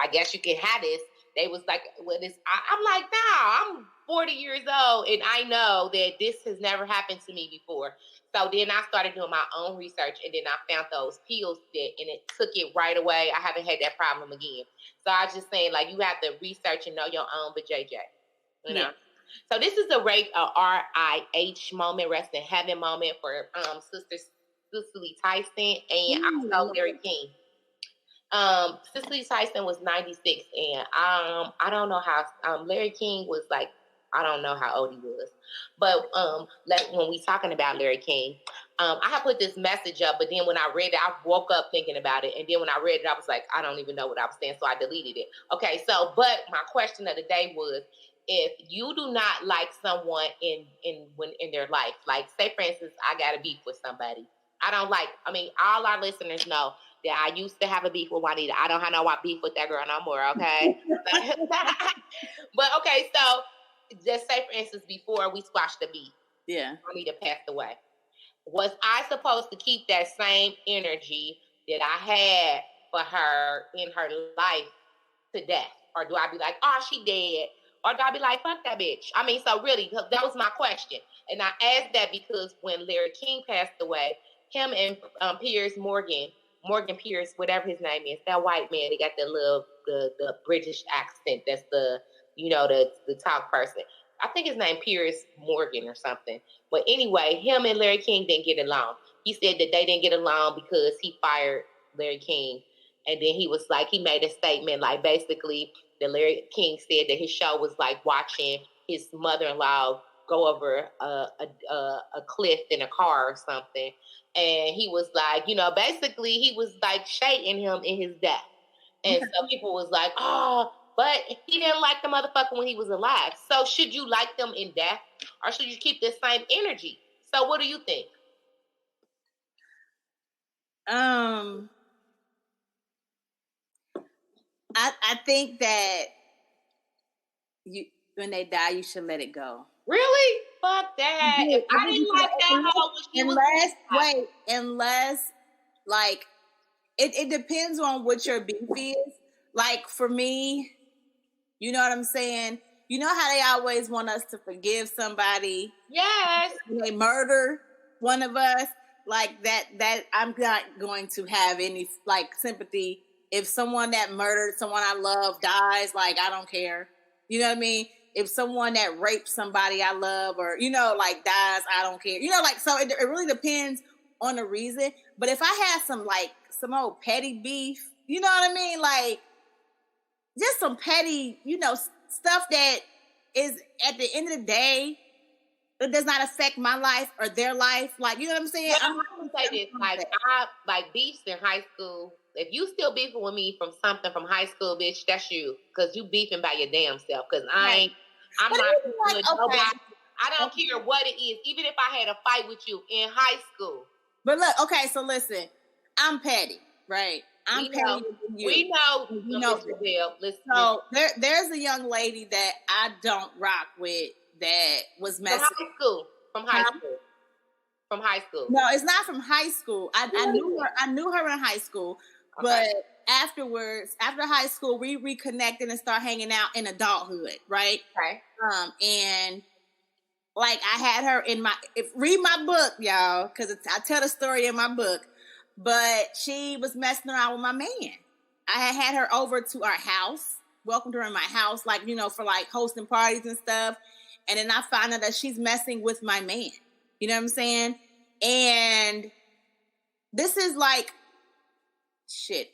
I guess you can have this. They was like, well, this. I'm like, nah, I'm 40 years old, and I know that this has never happened to me before. So then I started doing my own research, and then I found those pills and it took it right away. I haven't had that problem again. So I was just saying, like, you have to research and know your own, but JJ, you know. So this is a RIH moment, rest in heaven moment for Sister Cicely Tyson and also Larry King. Cicely Tyson was 96, and I don't know how Larry King was like. I don't know how old he was, but when we talking about Larry King, I had put this message up, but then when I read it, I woke up thinking about it, and then when I read it, I was like, I don't even know what I was saying, so I deleted it. Okay, so but my question of the day was, if you do not like someone in their life, like say for instance, I got a beef with somebody. I mean, all our listeners know that I used to have a beef with Juanita. I don't have no beef with that girl no more, okay? But okay, so just say for instance, before we squashed the beef, Juanita passed away. Was I supposed to keep that same energy that I had for her in her life to death? Or do I be like, oh, she dead? Or do I be like, fuck that bitch? I mean, so really, that was my question. And I asked that because when Larry King passed away, him and Morgan Pierce, whatever his name is, that white man, they got the British accent. That's the talk person. I think his name Pierce Morgan or something. But anyway, him and Larry King didn't get along. He said that they didn't get along because he fired Larry King. And then he was like, he made a statement like basically that Larry King said that his show was like watching his mother-in-law go over a cliff in a car or something. And he was like, basically he was like shading him in his death. And some people was like, oh, but he didn't like the motherfucker when he was alive. So should you like them in death, or should you keep the same energy? So what do you think? I think that when they die, you should let it go. Really? Fuck that. If I didn't like that hoe, unless like it depends on what your beef is. Like for me, you know what I'm saying? You know how they always want us to forgive somebody? Yes. They murder one of us. Like that I'm not going to have any like sympathy. If someone that murdered someone I love dies, like I don't care. You know what I mean? If someone that raped somebody I love or, like dies, I don't care. Like, so it really depends on the reason. But if I had some old petty beef, you know what I mean? Like just some petty, stuff that is at the end of the day, it does not affect my life or their life. Like, you know what I'm saying? I'm going to say this. Like beefs in high school. If you still beefing with me from something from high school, bitch, that's you. Because you beefing by your damn self. Because I'm not with nobody. I don't care what it is. Even if I had a fight with you in high school. But look, okay, so listen. I'm petty, right? I'm petty than you. We know. Listen. So there's a young lady that I don't rock with that was messing. From high school. No, it's not from high school. I knew her in high school. Okay. But afterwards, after high school, we reconnected and started hanging out in adulthood, right? Okay. And like I had her in read my book, y'all, because I tell the story in my book. But she was messing around with my man. I had her over to our house, welcomed her in my house, like, for like hosting parties and stuff. And then I found out that she's messing with my man. You know what I'm saying? And this is like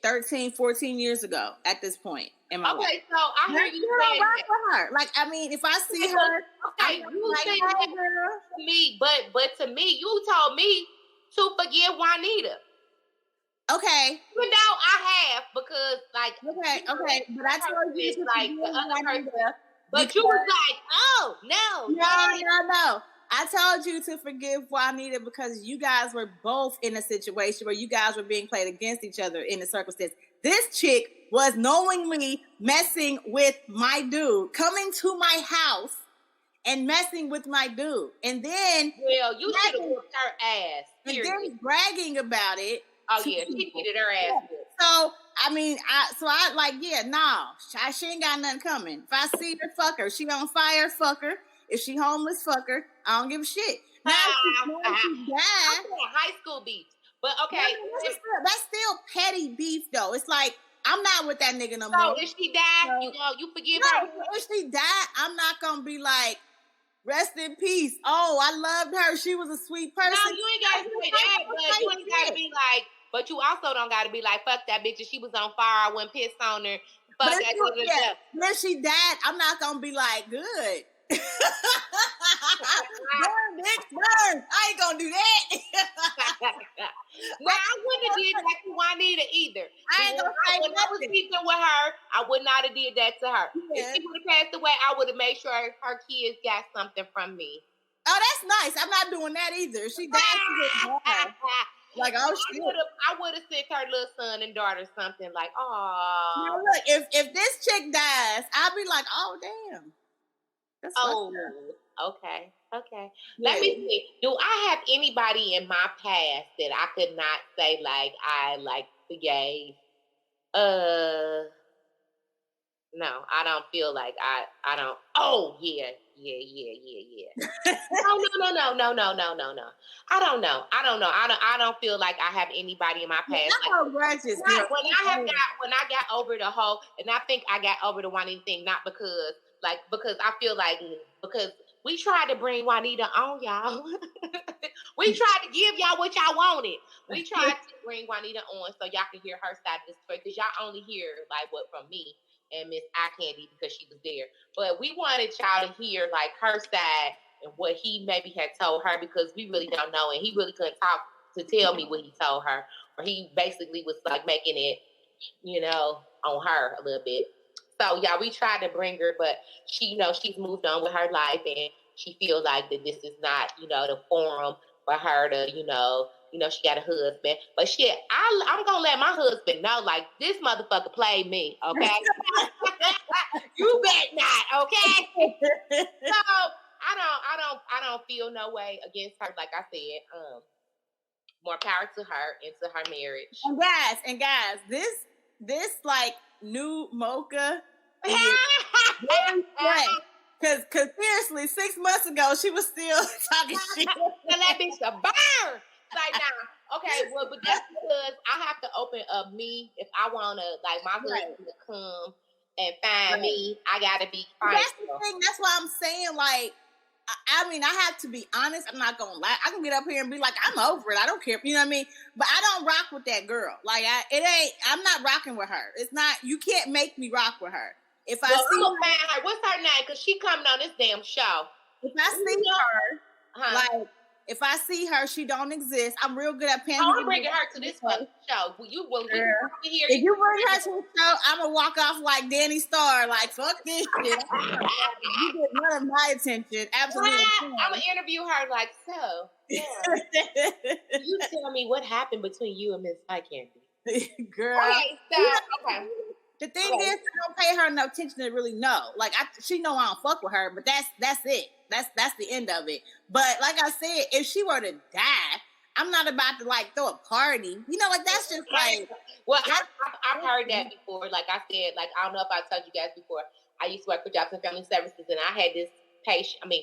13, 14 years ago at this point in my life. Okay, so I hear you saying that. For her. Like, I mean, if I see her, okay, you say that to me, but to me, you told me to forgive Juanita. Okay. Even though I have, because like okay, but I told you to like the other person, but you was like, oh no. I told you to forgive Juanita because you guys were both in a situation where you guys were being played against each other in the circumstance. This chick was knowingly messing with my dude, coming to my house and messing with my dude. And then you should have whooped her ass. Period. And then bragging about it. Oh yeah, she did her ass. Yeah. So I like, she ain't got nothing coming. If I see her, fuck her. She on fire, fuck her. If she homeless, fuck her. I don't give a shit. Now she's died. High school beef. But okay. That's still petty beef though. It's like, I'm not with that nigga no more. So if she died, you forgive her? If she died, I'm not gonna be like, rest in peace. Oh, I loved her. She was a sweet person. No, you ain't gotta say that, but you ain't gotta be like, but you also don't gotta be like, fuck that bitch. If she was on fire, I wouldn't piss on her. Fuck that. When she died, I'm not gonna be like, good. Burn, bitch, burn. I ain't gonna do that. No, I wouldn't have did that to Juanita either. I ain't gonna say when I was speaking with her, I would not have did that to her. Yeah. If she would have passed away, I would have made sure her kids got something from me. Oh, that's nice. I'm not doing that either. She died. Like, oh shit. I would have sent her little son and daughter something like, oh. Now look, if this chick dies, I'll be like, oh damn. That's okay. Yeah. Let me see. Do I have anybody in my past that I could not say like I like forgave? No, I don't feel like I don't. Oh yeah. No. I don't know. I don't feel like I have anybody in my past. When I got over the whole, and I think I got over the Juanita thing, not because I feel like because we tried to bring Juanita on y'all. We tried to give y'all what y'all wanted. We tried to bring Juanita on so y'all can hear her side of the story, because y'all only hear like what from me and Miss Candi because she was there. But we wanted y'all to hear like her side and what he maybe had told her, because we really don't know, and he really couldn't talk to tell me what he told her, or he basically was like making it, on her a little bit. So yeah, we tried to bring her, but she, she's moved on with her life, and she feels like that this is not, the forum for her to, she got a husband. But shit, I'm gonna let my husband know, like, this motherfucker played me, okay? You bet not, okay? So I don't feel no way against her. Like I said, more power to her and to her marriage. And guys, this like new Mocha is very fresh. Cause seriously, 6 months ago she was still talking shit. Tell that bitch to burn. Like, nah, okay, well, but that's because I have to open up me if I wanna, like, my husband to come and find me. I gotta be fine. That's the thing. That's why I'm saying, like, I have to be honest. I'm not gonna lie. I can get up here and be like, I'm over it. I don't care. You know what I mean? But I don't rock with that girl. Like, I'm not rocking with her. It's not. You can't make me rock with her. If I see her, what's her name? Because she coming on this damn show. If I see her, like, if I see her, she don't exist. I'm real good at I'm bringing her to this fucking show. If you bring her to the show, I'm gonna walk off like Danny Starr, like, fuck this shit. You get none of my attention. Absolutely. I'm gonna interview her like, so. Yeah. You tell me what happened between you and Miss Candi. Girl. Okay. The thing is, I don't pay her no attention to really know. Like, she know I don't fuck with her, but that's it. That's the end of it. But like I said, if she were to die, I'm not about to like throw a party. Like, that's just like. Well, I've heard that before. Like I said, like, I don't know if I told you guys before. I used to work for Jobs and Family Services, and I had this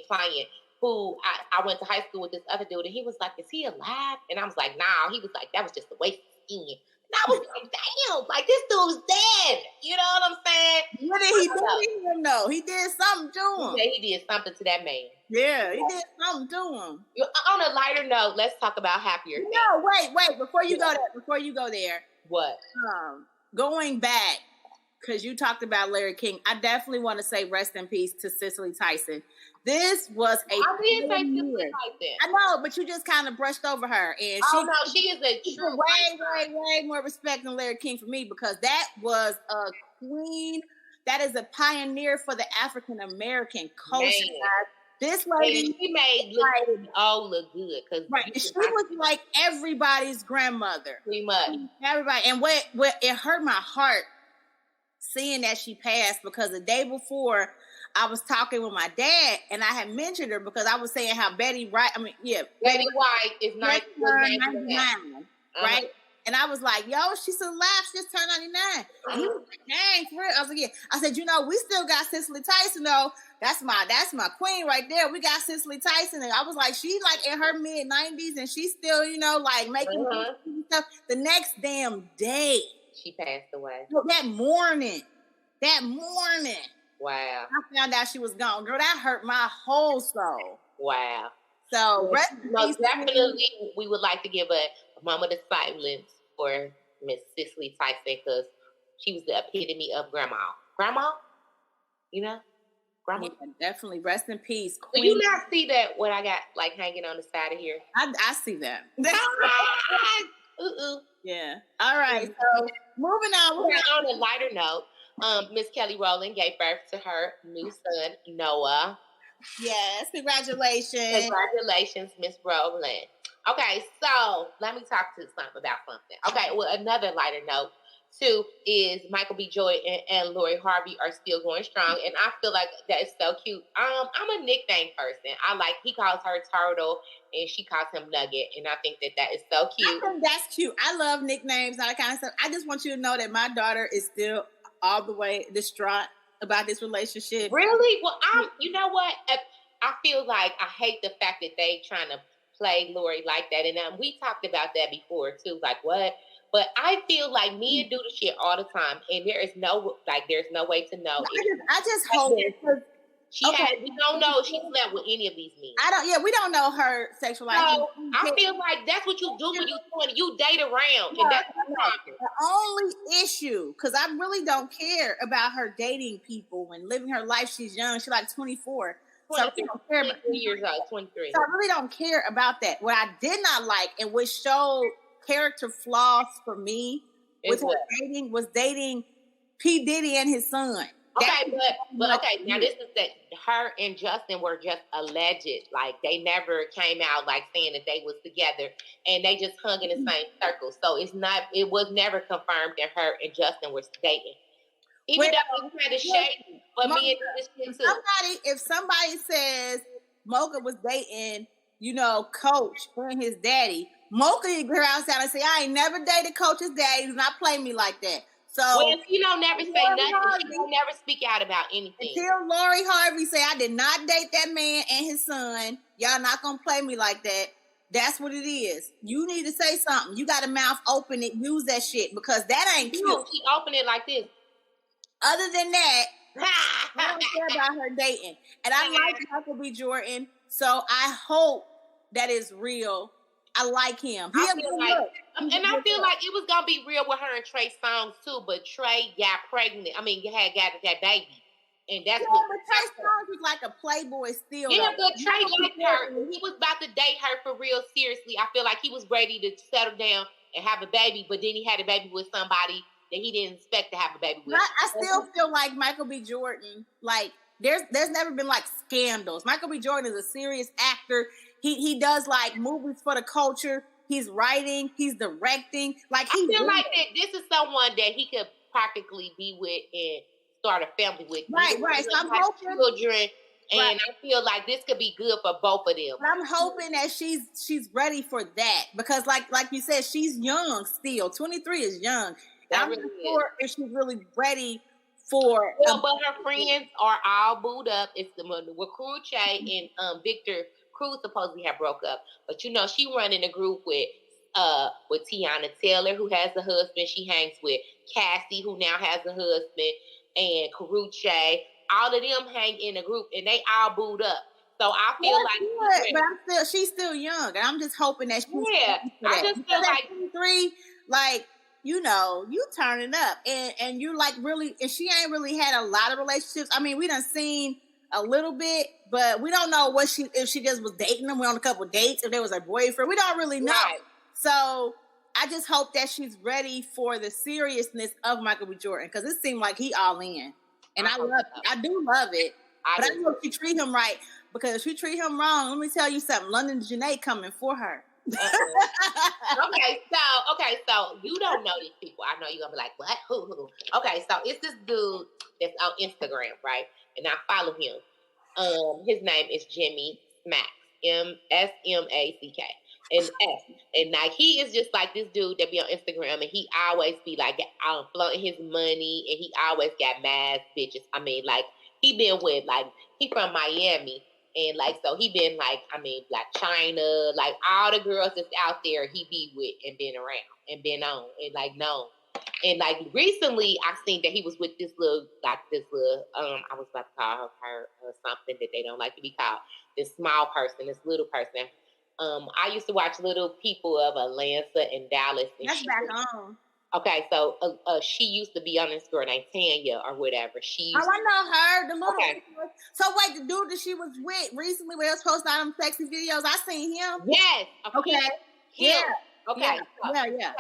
client who I went to high school with this other dude, and he was like, "Is he alive?" And I was like, "Nah." He was like, "That was just a waste of skin." And I was like, damn, like, this dude's dead. You know what I'm saying? What did he do? He didn't know. He did something to him. Yeah, he did something to that man. Yeah, he did something to him. On a lighter note, let's talk about happier things. No, wait. Before you go there. What? Going back, because you talked about Larry King, I definitely want to say rest in peace to Cicely Tyson. This was a. I did say Cicely Tyson. I know, but you just kind of brushed over her, and she is a true way more respect than Larry King for me, because that was a queen. That is a pioneer for the African American culture. This lady, she made look good, because she was like everybody's grandmother, pretty much. Everybody, and what it hurt my heart seeing that she passed, because the day before I was talking with my dad, and I had mentioned her because I was saying how Betty White. I mean, yeah, Betty White is 99, right? And I was like, yo, she's still alive. She just turned 99. And he was like, dang, for real. I was like, yeah. I said, you know, we still got Cicely Tyson, though. That's my queen right there. We got Cicely Tyson. And I was like, she's like in her mid-90s, and she's still, you know, like making stuff. The next damn day, she passed away. That morning. Wow. I found out she was gone. Girl, that hurt my whole soul. Wow. So, definitely, we would like to give a moment of silence for Miss Cicely Tyson because she was the epitome of grandma. Grandma? You know? Grandma? Yeah, definitely. Rest in peace, Queen. Do you not see that what I got like hanging on the side of here? I see that. Yeah. All right. So, moving on. On a lighter note, Miss Kelly Rowland gave birth to her new son, Noah. Yes, congratulations. Congratulations, Miss Rowland. Okay, so let me talk to something about something. Okay, well, another lighter note, too, is Michael B. Jordan and Lori Harvey are still going strong, and I feel like that is so cute. I'm a nickname person. He calls her Turtle, and she calls him Nugget, and I think that is so cute. I think that's cute. I love nicknames, all that kind of stuff. I just want you to know that my daughter is still all the way distraught about this relationship. Really? Well, you know what? I feel like I hate the fact that they trying to play Lori like that. And we talked about that before too. Like what? But I feel like men do the shit all the time, and there's no way to know. I just hope we don't know if she slept with any of these men. We don't know her sexual life. So I feel like that's what you do when you date around. And that's the problem. The only issue, because I really don't care about her dating people and living her life. She's young. She's like 24. So I really don't care about 23 years old, 23. So I really don't care about that. What I did not like and which showed character flaws for me was dating P. Diddy and his son. Okay, but okay, now this is that her and Justin were just alleged. Like they never came out like saying that they was together, and they just hung in the same circle. So it was never confirmed that her and Justin were dating. Even though it was kind of shady, but me and this shit too. If somebody says Mocha was dating, Coach and his daddy, Mocha can go outside and say, I ain't never dated Coach's daddy. Do not play me like that. So she don't never say nothing. She don't never speak out about anything. Until Lori Harvey say, I did not date that man and his son. Y'all not gonna play me like that. That's what it is. You need to say something. You got a mouth open it. Use that shit because that ain't cute. She open it like this. Other than that, I don't care about her dating. And I like Michael B. Jordan, so I hope that is real. I like him. I feel like it was gonna be real with her and Trey Songz too, but Trey got pregnant. I mean, got that baby, and that's what. But Trey Songz was like a playboy still. Yeah, but Trey liked her. He was about to date her for real seriously. I feel like he was ready to settle down and have a baby, but then he had a baby with somebody that he didn't expect to have a baby with. I still feel like Michael B. Jordan, like there's never been like scandals. Michael B. Jordan is a serious actor. He does like movies for the culture. He's writing, he's directing. Like I feel like that this is someone that he could practically be with and start a family with. Right. So I'm hoping children, and I feel like this could be good for both of them. But I'm hoping that she's ready for that because, like you said, she's young still. 23 is young. I'm not sure if she's really ready for. Well, but her friends are all booed up. It's with Cruce and Victor. Cruz supposedly have broke up, but she running a group with Tiana Taylor, who has a husband she hangs with, Cassie, who now has a husband, and Carucci. All of them hang in a group, and they all booed up. So I feel but she's still young, and I'm just hoping that she's I just feel like 23, like you turning up, and you like really, and she ain't really had a lot of relationships. I mean, we done seen a little bit, but we don't know if she just was dating him. We're on a couple dates, if there was a boyfriend. We don't really know. Right. So I just hope that she's ready for the seriousness of Michael B. Jordan because it seemed like he all in. And I love it. I do love it. I hope she treat him right because if she treat him wrong, let me tell you something. London Janae coming for her. So you don't know these people. I know you're gonna be like, what? Who? Okay, so it's this dude that's on Instagram, right? And I follow him. His name is Jimmy Smacks, Smack, and like he is just like this dude that be on Instagram, and he always be like flaunting his money, and he always got mad bitches. I mean, like he been with like he from Miami. And like, so he been like, I mean, Black China, like all the girls that's out there he be with and been around and been on and like known. And like recently I seen that he was with this little, I was about to call her something that they don't like to be called. This small person, this little person. I used to watch Little People of Atlanta and Dallas. And that's back on. Okay, so she used to be on this girl named Tanya or whatever. I know her, the little. Okay. So wait, the dude that she was with recently, where it was posting on them sexy videos, I seen him. Yes. Okay. Yeah. Okay. Yeah. Okay. Look, I know him.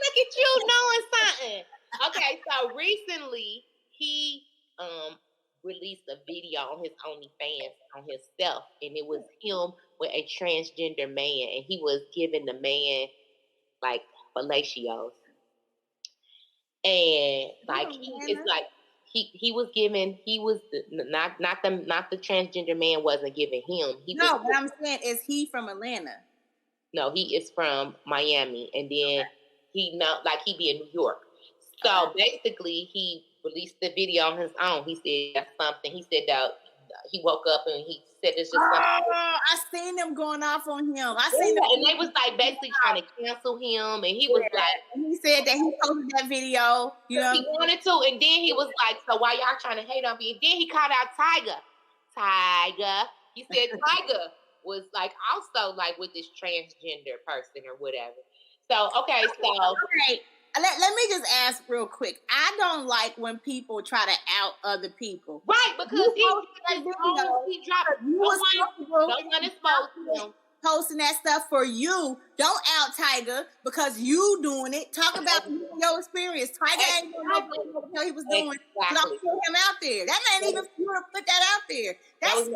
Look at you knowing something. Okay, so recently he released a video on his OnlyFans on himself, and it was him with a transgender man, and he was giving the man like fellatios, and like not the transgender man wasn't giving him. What I'm saying is he from Atlanta. No, he is from Miami, and then he be in New York. So basically, he released the video on his own. He said something. He said that he woke up and he said it's just something. I seen them going off on him. I seen them, and they was like basically trying to cancel him, and he was like, he said that he posted that video. You know, he wanted to, and then he was like, so why y'all trying to hate on me? And then he called out Tiger. He said Tiger was like also like with this transgender person or whatever. So okay. Let me just ask real quick. I don't like when people try to out other people. Right, because he dropped no one exposed him. Posting that stuff for you. Don't out Tiger because you doing it. Talk about your experience. Tiger ain't doing what the hell he was doing. Don't put him out there. That man even put that out there. That's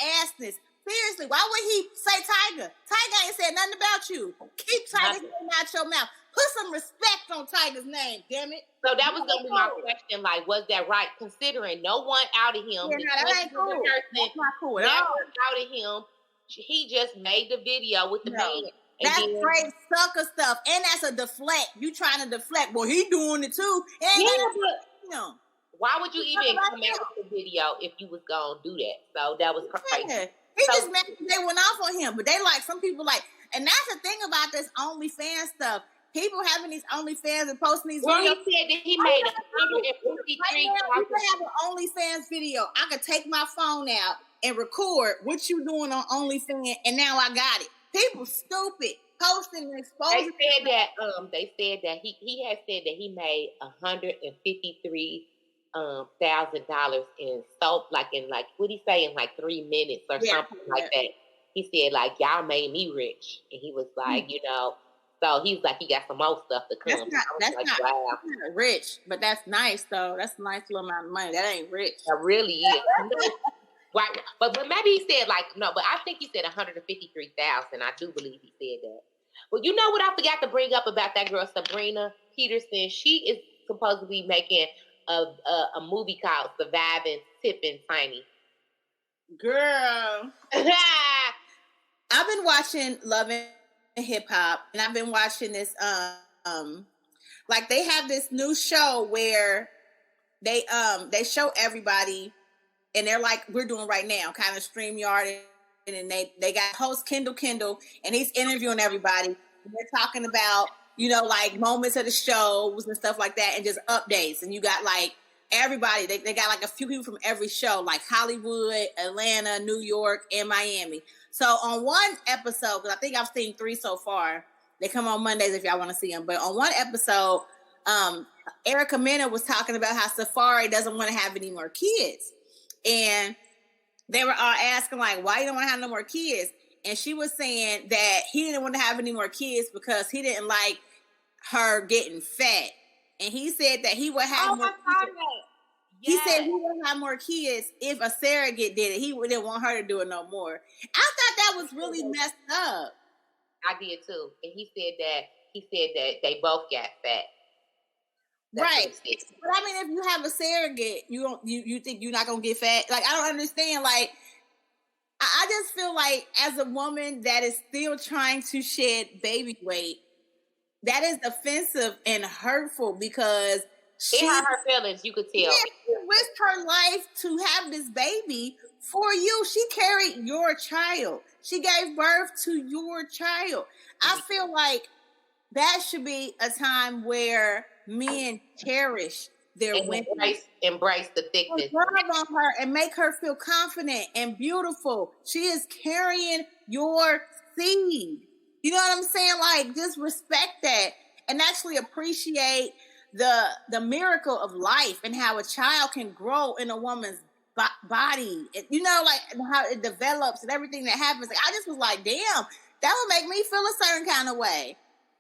assness. Seriously, why would he say Tiger? Tiger ain't said nothing about you. Keep Tiger's name out your mouth. Put some respect on Tiger's name, damn it. So that was going to be my question. Like, was that right? Considering no one outed him. Yeah, that ain't cool. That's not cool at all. Outed him. He just made the video with the man. That's great sucker stuff. And that's a deflect. You trying to deflect. Well, he doing it too. Why would you even come out with the video if you was going to do that? So that was crazy. Yeah. He just mad they went off on him. But they like, some people like, and that's the thing about this OnlyFans stuff. People having these OnlyFans and posting these videos. He said that he made 153. You can have an OnlyFans video. I could take my phone out and record what you doing on OnlyFans, and now I got it. People stupid posting and exposing. They said that he had said that he made $153,000 in soap, what he say, in 3 minutes or something like that. He said y'all made me rich, and he was like, so he's like, he got some more stuff to come. That's not rich, but that's nice though. That's a nice little amount of money. That ain't rich. That really is. Right, but maybe he said no, but I think he said 153,000. I do believe he said that. But you know what I forgot to bring up about that girl Sabrina Peterson? She is supposed to be making a movie called Surviving Tipping Tiny. Girl. I've been watching Love and Hip Hop, and I've been watching this they have this new show where they show everybody, and they're like we're doing right now, kind of StreamYard, and then they got host Kendall, and he's interviewing everybody. And they're talking about moments of the shows and stuff like that, and just updates. And you got everybody. They got a few people from every show, like Hollywood, Atlanta, New York, and Miami. So on one episode, because I think I've seen 3 so far, they come on Mondays if y'all want to see them. But on one episode, Erica Mena was talking about how Safari doesn't want to have any more kids. And they were all asking, why you don't want to have no more kids? And she was saying that he didn't want to have any more kids because he didn't like her getting fat. And he said that he would have more kids. He said he would have more kids if a surrogate did it. He didn't want her to do it no more. I thought that was really messed up. I did too. And he said that they both got fat. That's right. But I mean, if you have a surrogate, you think you're not gonna get fat? Like, I don't understand. Like, I just feel like as a woman that is still trying to shed baby weight, that is offensive and hurtful because it hurt her feelings. You could tell. Yeah, she risked her life to have this baby for you. She carried your child. She gave birth to your child. I feel like that should be a time where men cherish their women. Embrace the thickness. Love on her and make her feel confident and beautiful. She is carrying your seed. You know what I'm saying? Like, just respect that and actually appreciate the miracle of life and how a child can grow in a woman's body. You know, like how it develops and everything that happens. Like, I just was like, damn, that would make me feel a certain kind of way.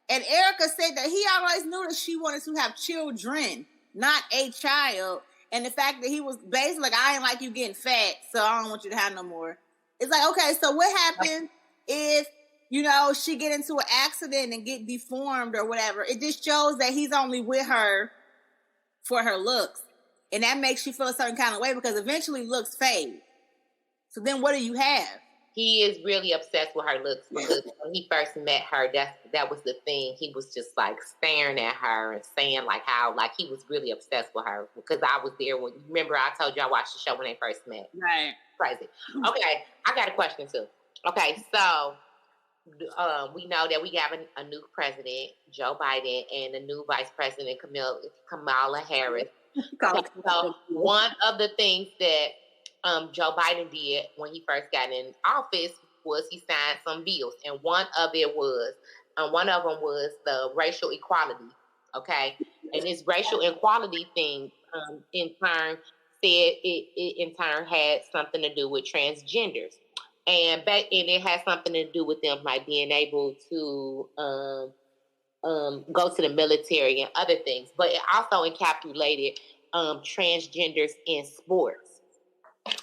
And Erica said that he always knew that she wanted to have children, not a child. And the fact that he was basically like, I ain't like you getting fat, so I don't want you to have no more. It's like, okay, so what happens if, you know, she get into an accident and get deformed or whatever? It just shows that he's only with her for her looks. And that makes you feel a certain kind of way because eventually looks fade. So then what do you have? He is really obsessed with her looks because when he first met her, that was the thing. He was just like staring at her and saying like how like he was really obsessed with her because I was there when, remember I told you I watched the show when they first met. Right. Crazy. Okay, I got a question too. Okay, so we know that we have a new president, Joe Biden, and a new vice president, Kamala Harris. Okay, so one of the things that Joe Biden did when he first got in office was he signed some bills, and one of them was the racial equality. Okay, and this racial equality thing, in turn, said it in turn had something to do with transgenders, and it had something to do with them like being able to go to the military and other things, but it also encapsulated transgenders in sports.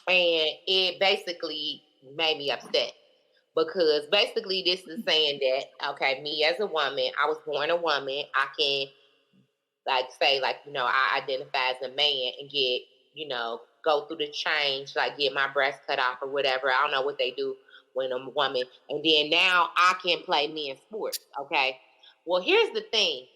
And it basically made me upset because basically this is saying that, okay, me as a woman, I was born a woman. I can like say like, you know, I identify as a man and get, you know, go through the change, like get my breast cut off or whatever. I don't know what they do when I'm a woman. And then now I can play men's sports. Okay. Well, here's the thing.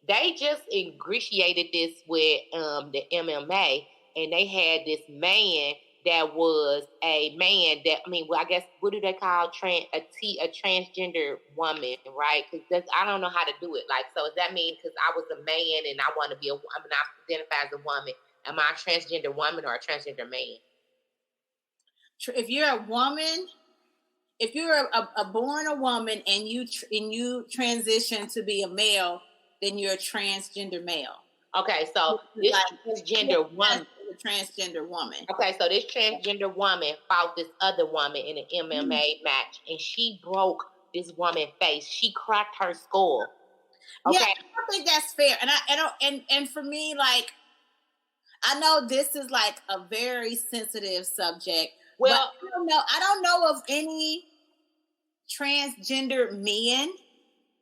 They just ingratiated this with the MMA, and they had this man that was a man that, I mean, well, I guess, what do they call a transgender woman, right? Because I don't know how to do it. Like, so does that mean because I was a man and I want to be I identify as a woman, am I a transgender woman or a transgender man? If you're a woman, if you're born a woman and you transition to be a male, then you're a transgender male. Okay, so this transgender woman. Transgender woman. Okay, so this transgender woman fought this other woman in an MMA match, and she broke this woman's face. She cracked her skull. Okay, yeah, I don't think that's fair. And for me, like, I know this is like a very sensitive subject. Well, I don't know of any transgender men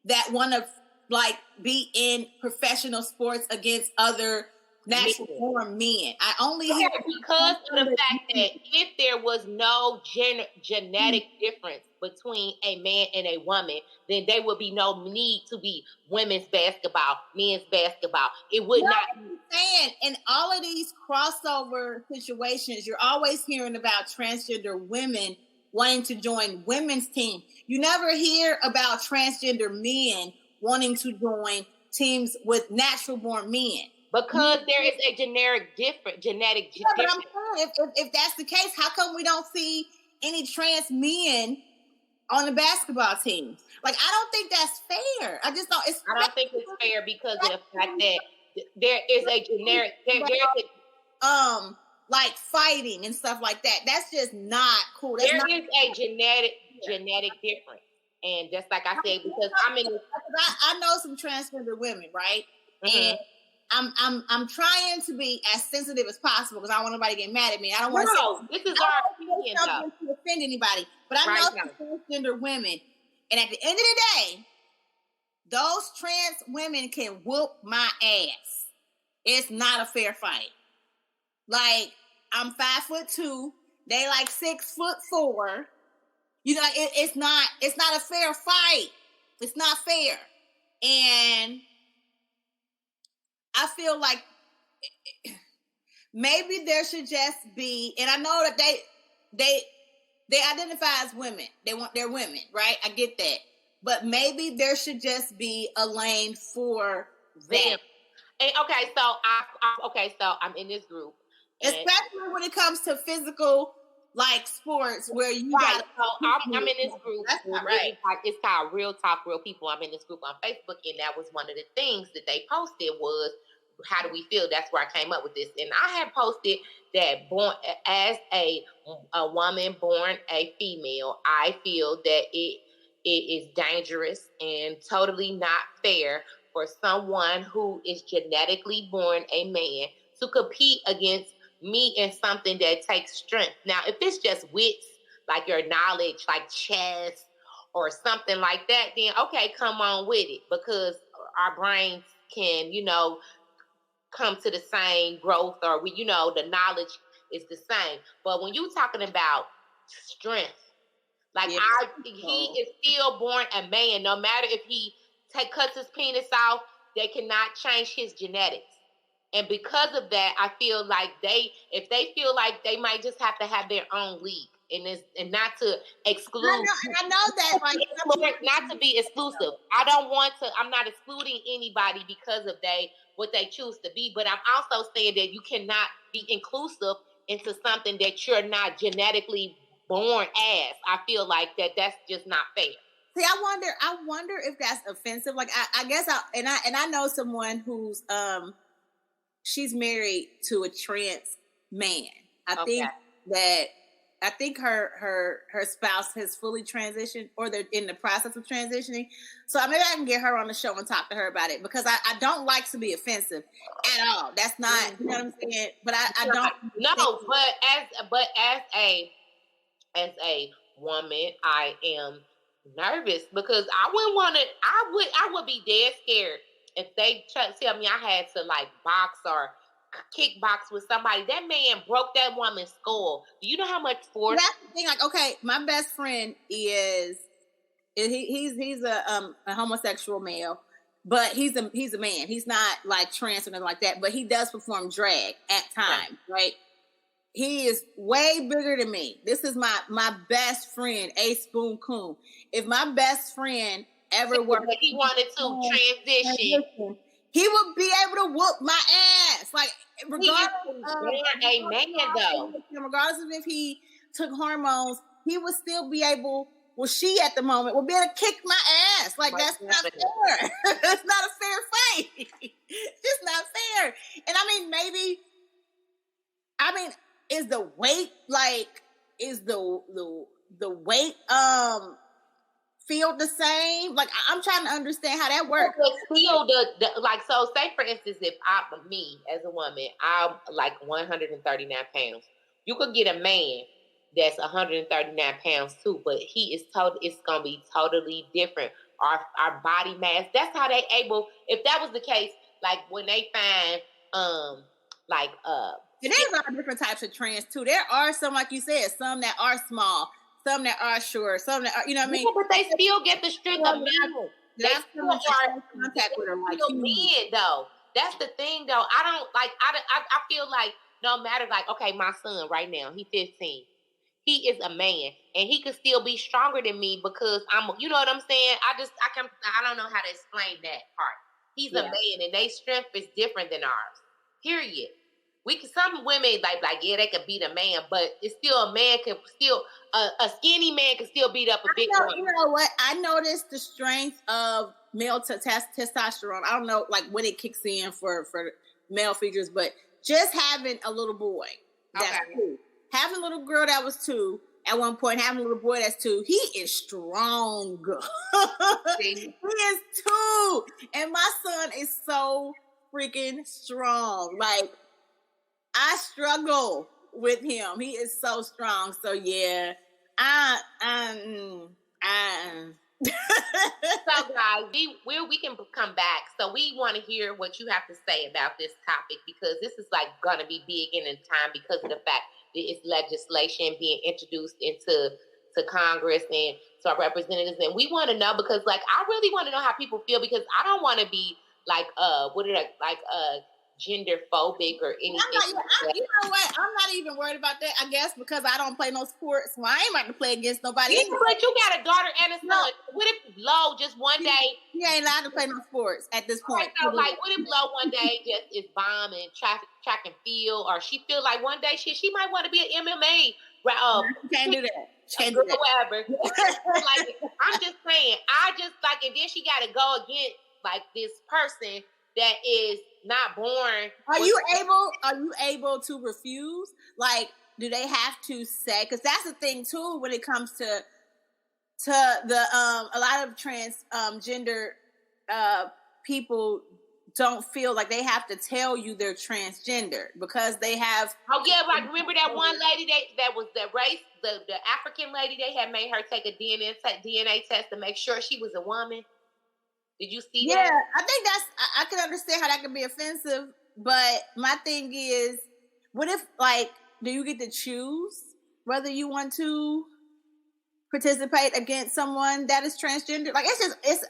that want to like be in professional sports against other natural born men. I only hear because of the fact that if there was no genetic difference between a man and a woman, then there would be no need to be women's basketball, men's basketball. It would not be. And in all of these crossover situations, you're always hearing about transgender women wanting to join women's team. You never hear about transgender men wanting to join teams with natural born men. Because there is a genetic difference. But I'm saying, if that's the case, how come we don't see any trans men on the basketball team? Like, I don't think that's fair. I don't think it's fair because of the fact that there is a generic. Like fighting and stuff like that. That's just not cool. There is a genetic difference, and just like I said, because I know some transgender women, right? Mm-hmm. And I'm trying to be as sensitive as possible because I don't want nobody to get mad at me. I don't want this is our opinion to offend anybody. But I know some transgender women, and at the end of the day, those trans women can whoop my ass. It's not a fair fight. Like, I'm 5'2", they like 6'4". You know, it's not a fair fight. It's not fair. And I feel like maybe there should just be, and I know that they identify as women. They're women, right? I get that. But maybe there should just be a lane for them. And so I'm in this group. Especially when it comes to physical, like, sports where you right. So I'm in this group. That's not right. It's called Real Talk, Real People. I'm in this group on Facebook, and that was one of the things that they posted was, how do we feel? That's where I came up with this. And I had posted that born as a woman born a female, I feel that it is dangerous and totally not fair for someone who is genetically born a man to compete against me in something that takes strength. Now, if it's just wits, like your knowledge, like chess or something like that, then okay, come on with it, because our brains can, come to the same growth, or the knowledge is the same. But when you're talking about strength, like he is still born a man, no matter if he cuts his penis off, they cannot change his genetics. And because of that, I feel like if they feel like they might just have to have their own league, and not to exclude. I know that, like, not to be exclusive. I'm not excluding anybody because of what they choose to be, but I'm also saying that you cannot be inclusive into something that you're not genetically born as. I feel like that's just not fair. See, I wonder if that's offensive. Like, I guess I know someone who's she's married to a trans man. I think her spouse has fully transitioned, or they're in the process of transitioning. So maybe I can get her on the show and talk to her about it, because I don't like to be offensive at all. That's not, you know what I'm saying? But I don't. No, but as a woman, I am nervous, because I wouldn't want to. I would be dead scared if they tell me I had to like box or kickbox with somebody. That man broke that woman's skull. Do you know how much force? That's the thing. Like, okay, my best friend he's a homosexual male, but he's a man. He's not like trans or nothing like that. But he does perform drag at times, right? He is way bigger than me. This is my best friend, A Spoon Coon. If my best friend ever worked, he wanted to transition, he would be able to whoop my ass. Like, regardless of if he took hormones, he would still be able. Well, she at the moment would be able to kick my ass. Like, that's not fair. That's not a fair fight. It's just not fair. And I mean, is the weight the weight feel the same? Like, I'm trying to understand how that works. Feel so say for instance, if me as a woman, I'm like 139 pounds. You could get a man that's 139 pounds too, but it's gonna be totally different. Our body mass. That's how they able. If that was the case, like when they find there's a lot of different types of trans too. There are some, like you said, some that are small, some that are short, some that are, you know what I mean? Yeah, but they still get the strength of men. They still are contact with them, like men, though. That's the thing, though. I feel like no matter, like, okay, my son right now, he's 15. He is a man, and he could still be stronger than me because you know what I'm saying? I don't know how to explain that part. He's a man, and their strength is different than ours. Period. Some women they could beat a man, but it's still a man can still a skinny man can still beat up a big woman. You know what? I noticed the strength of male testosterone. I don't know, like, when it kicks in for male figures, but just having a little boy that's 2, having a little girl that was 2 at one point, having a little boy that's 2, he is strong. He is 2, and my son is so freaking strong. Like, I struggle with him. He is so strong. So yeah, So guys, we can come back. So we want to hear what you have to say about this topic, because this is like going to be big in time because of the fact that it's legislation being introduced into Congress and to our representatives, and we want to know, because like I really want to know how people feel, because I don't want to be like gender phobic or anything. You know what? I'm not even worried about that, I guess, because I don't play no sports. Well, I ain't about to play against nobody. Yeah, but you got a daughter and a son. No. What if Lo just one day... He ain't allowed to play no sports at this point. So, like, what if Lo one day just is bombing track and field, or she feel like one day she might want to be an MMA... can't do that. Can't do that. Whatever. Like, I'm just saying, and then she got to go against, like, this person that is not born. Are you able to refuse? Like, do they have to say? Because that's the thing too when it comes to the a lot of transgender people don't feel like they have to tell you they're transgender because they have. Oh yeah, like remember that one lady that was the race, the African lady, they had made her take a DNA test to make sure she was a woman. Did you see that? Yeah, I think I can understand how that can be offensive, but my thing is, what if, like, do you get to choose whether you want to participate against someone that is transgender? Like,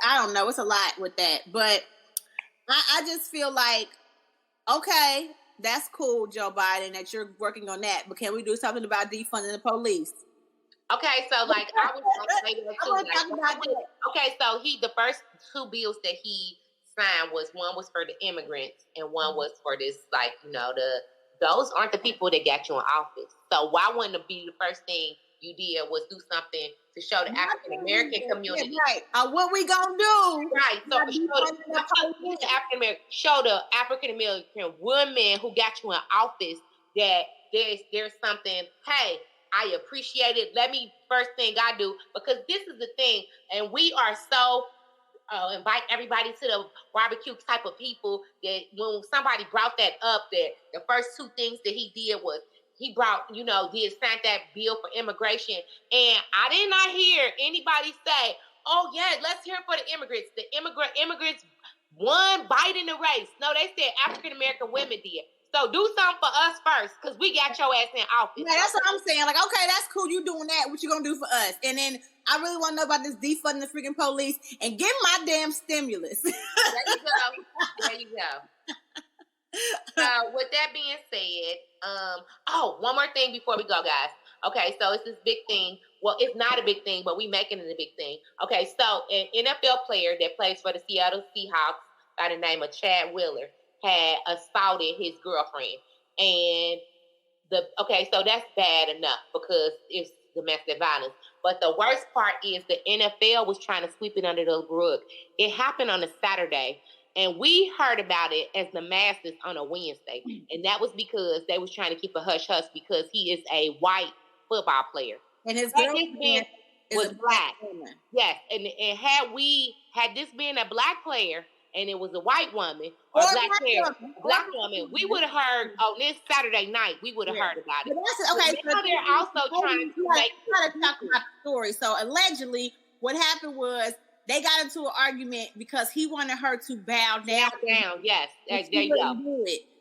I don't know, it's a lot with that, but I just feel like, okay, that's cool, Joe Biden, that you're working on that, but can we do something about defunding the police? Okay, so like I was saying that too. Okay, so the first two bills that he signed one was for the immigrants and one was for this, like, those aren't the people that got you in office. So why wouldn't it be the first thing you did was do something to show the African American community? Yeah, right. What we gonna do? Right. So show the African American women who got you in office that there's something. Hey, I appreciate it. Let me first thing I do, because this is the thing, and we are so invite everybody to the barbecue type of people that when somebody brought that up, that the first two things that he did was he brought, signed that bill for immigration, and I did not hear anybody say, "Oh yeah, let's hear for the immigrants." The immigrants won Biden the race. No, they said African American women did. So do something for us first, because we got your ass in office. Yeah, that's what I'm saying. Like, okay, that's cool. You doing that. What you gonna do for us? And then I really want to know about this defunding the freaking police and give my damn stimulus. There you go. There you go. So with that being said, one more thing before we go, guys. Okay, so it's this big thing. Well, it's not a big thing, but we making it a big thing. Okay, so an NFL player that plays for the Seattle Seahawks by the name of Chad Wheeler had assaulted his girlfriend, and so that's bad enough because it's domestic violence. But the worst part is the NFL was trying to sweep it under the rug. It happened on a Saturday, and we heard about it as the masses on a Wednesday, and that was because they was trying to keep a hush hush because he is a white football player, and his girlfriend was black. Yes, and had this been a black player and it was a white woman or black woman, we would have heard on this Saturday night. We would have heard about it. Okay, so they're also trying to talk about the story. So allegedly, what happened was they got into an argument because he wanted her to bow down. Yes, there you go.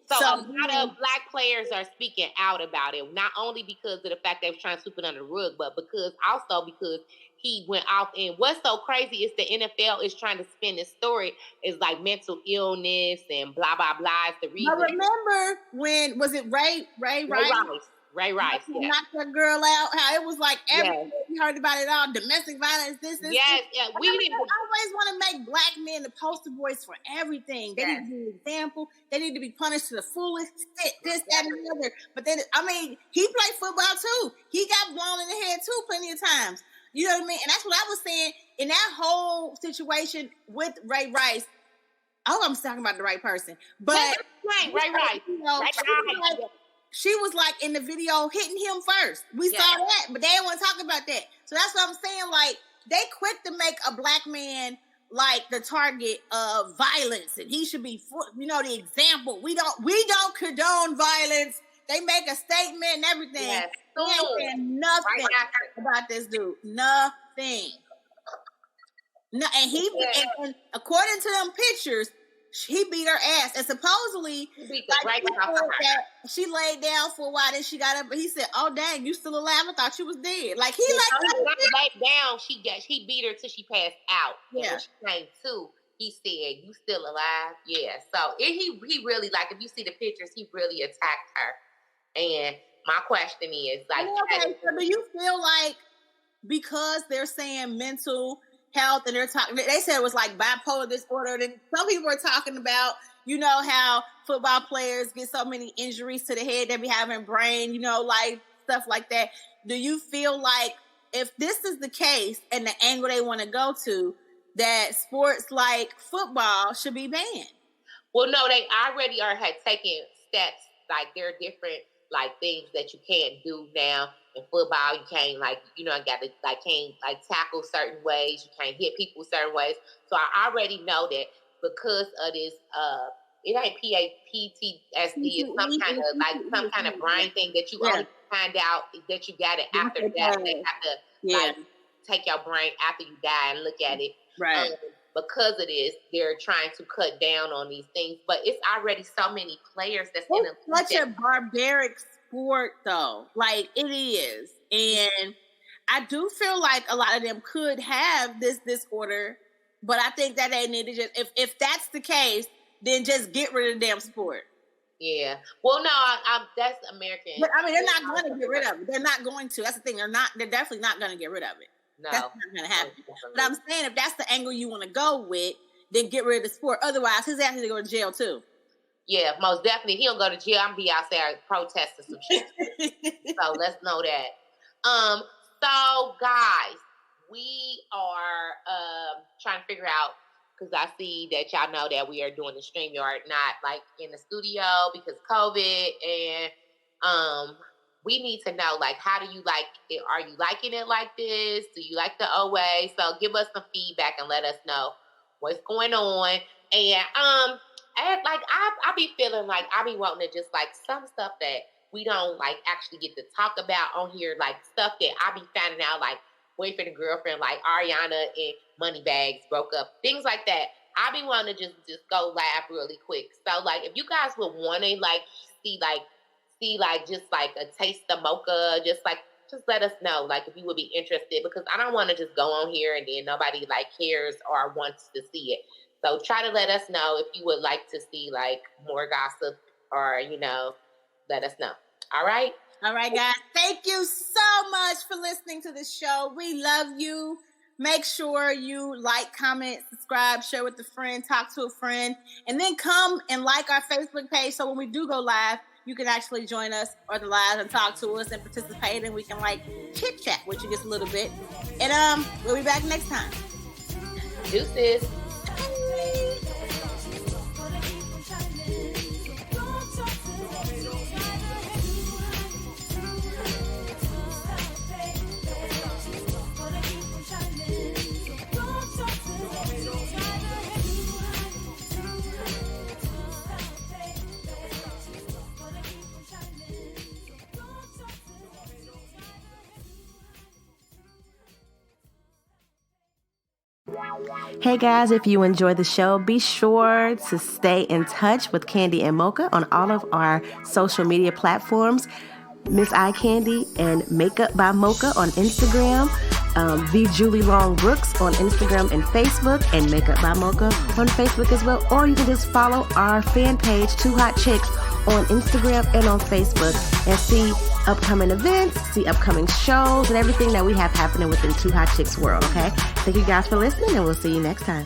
So a lot of black players are speaking out about it, not only because of the fact they were trying to sweep it under the rug, but because he went off. And what's so crazy is the NFL is trying to spin this story is like mental illness and blah, blah, blah is the reason. I remember when, was it Ray Rice? Yeah. Knocked that girl out. How it was like everything we heard about it all. Domestic violence, this. Yes, yeah. We always want to make black men the poster boys for everything. They need to be an example. They need to be punished to the fullest. This, that, and the other. But then, he played football too. He got blown in the head too plenty of times. You know what I mean? And that's what I was saying in that whole situation with Ray Rice. I hope I'm talking about the right person. But Ray Rice. She was like in the video hitting him first. We saw that, but they didn't want to talk about that. So that's what I'm saying. Like, they quick to make a black man like the target of violence, and he should be, the example. We don't condone violence. They make a statement and everything. Yes. He ain't saying nothing about this dude. Nothing. No, and and according to them pictures, he beat her ass, and supposedly she laid down for a while. Then she got up, but he said, "Oh dang, you still alive? I thought you was dead." Like he laid down. He beat her till she passed out. Yeah. And when she came to, he said, "You still alive?" Yeah. So he really, like, if you see the pictures, he really attacked her. And my question is, like, okay, so do you feel like because they're saying mental health and they said it was like bipolar disorder, then some people are talking about, how football players get so many injuries to the head, they be having brain, like stuff like that. Do you feel like if this is the case and the angle they want to go to, that sports like football should be banned? Well, no, they already had taken steps. Like, there are different things that you can't do now. In football, you can't can't tackle certain ways. You can't hit people certain ways. So I already know that because of this, it ain't PTSD. It's some kind of brain thing that you only find out that you got it after death. They have to take your brain after you die and look at it. Right. Because of this, they're trying to cut down on these things. But it's already so many players that's in such a barbaric sport, though. Like, it is. And I do feel like a lot of them could have this disorder, but I think that they need to just, if that's the case, then just get rid of the damn sport. Yeah. Well, no, that's American. But I mean, they're not going to get rid of it. They're not going to. That's the thing. They're definitely not going to get rid of it. No. That's not going to happen. But I'm saying, if that's the angle you want to go with, then get rid of the sport. Otherwise, his ass needs to go to jail too. Yeah, most definitely. He don't go to jail. I'm be out there protesting some shit. So let's know that. So guys, we are trying to figure out, because I see that y'all know that we are doing the StreamYard not like in the studio because COVID, and we need to know, like, how do you like it? Are you liking it like this? Do you like the old way? So give us some feedback and let us know what's going on. And I be feeling like I be wanting to just like some stuff that we don't like actually get to talk about on here, like stuff that I be finding out, like boyfriend and girlfriend, like Ariana and Moneybags broke up, things like that. I be wanting to just go laugh really quick. So like, if you guys would want to see just like a taste of Mocha, just let us know, like, if you would be interested, because I don't want to just go on here and then nobody like cares or wants to see it. So try to let us know if you would like to see like more gossip, or let us know. All right, guys. Thank you so much for listening to the show. We love you. Make sure you like, comment, subscribe, share with a friend, talk to a friend, and then come and like our Facebook page. So when we do go live, you can actually join us on the live and talk to us and participate, and we can like chit chat with you just a little bit. And we'll be back next time. Deuces. Hey guys, if you enjoy the show, be sure to stay in touch with Candi and Mocha on all of our social media platforms. Miss Eye Candy and Makeup by Mocha on Instagram, the Julie Long Brooks on Instagram and Facebook, and Makeup by Mocha on Facebook as well. Or you can just follow our fan page, Two Hot Chicks, on Instagram and on Facebook, and see upcoming events, see upcoming shows, and everything that we have happening within Two Hot Chicks world, okay? Thank you guys for listening, and we'll see you next time.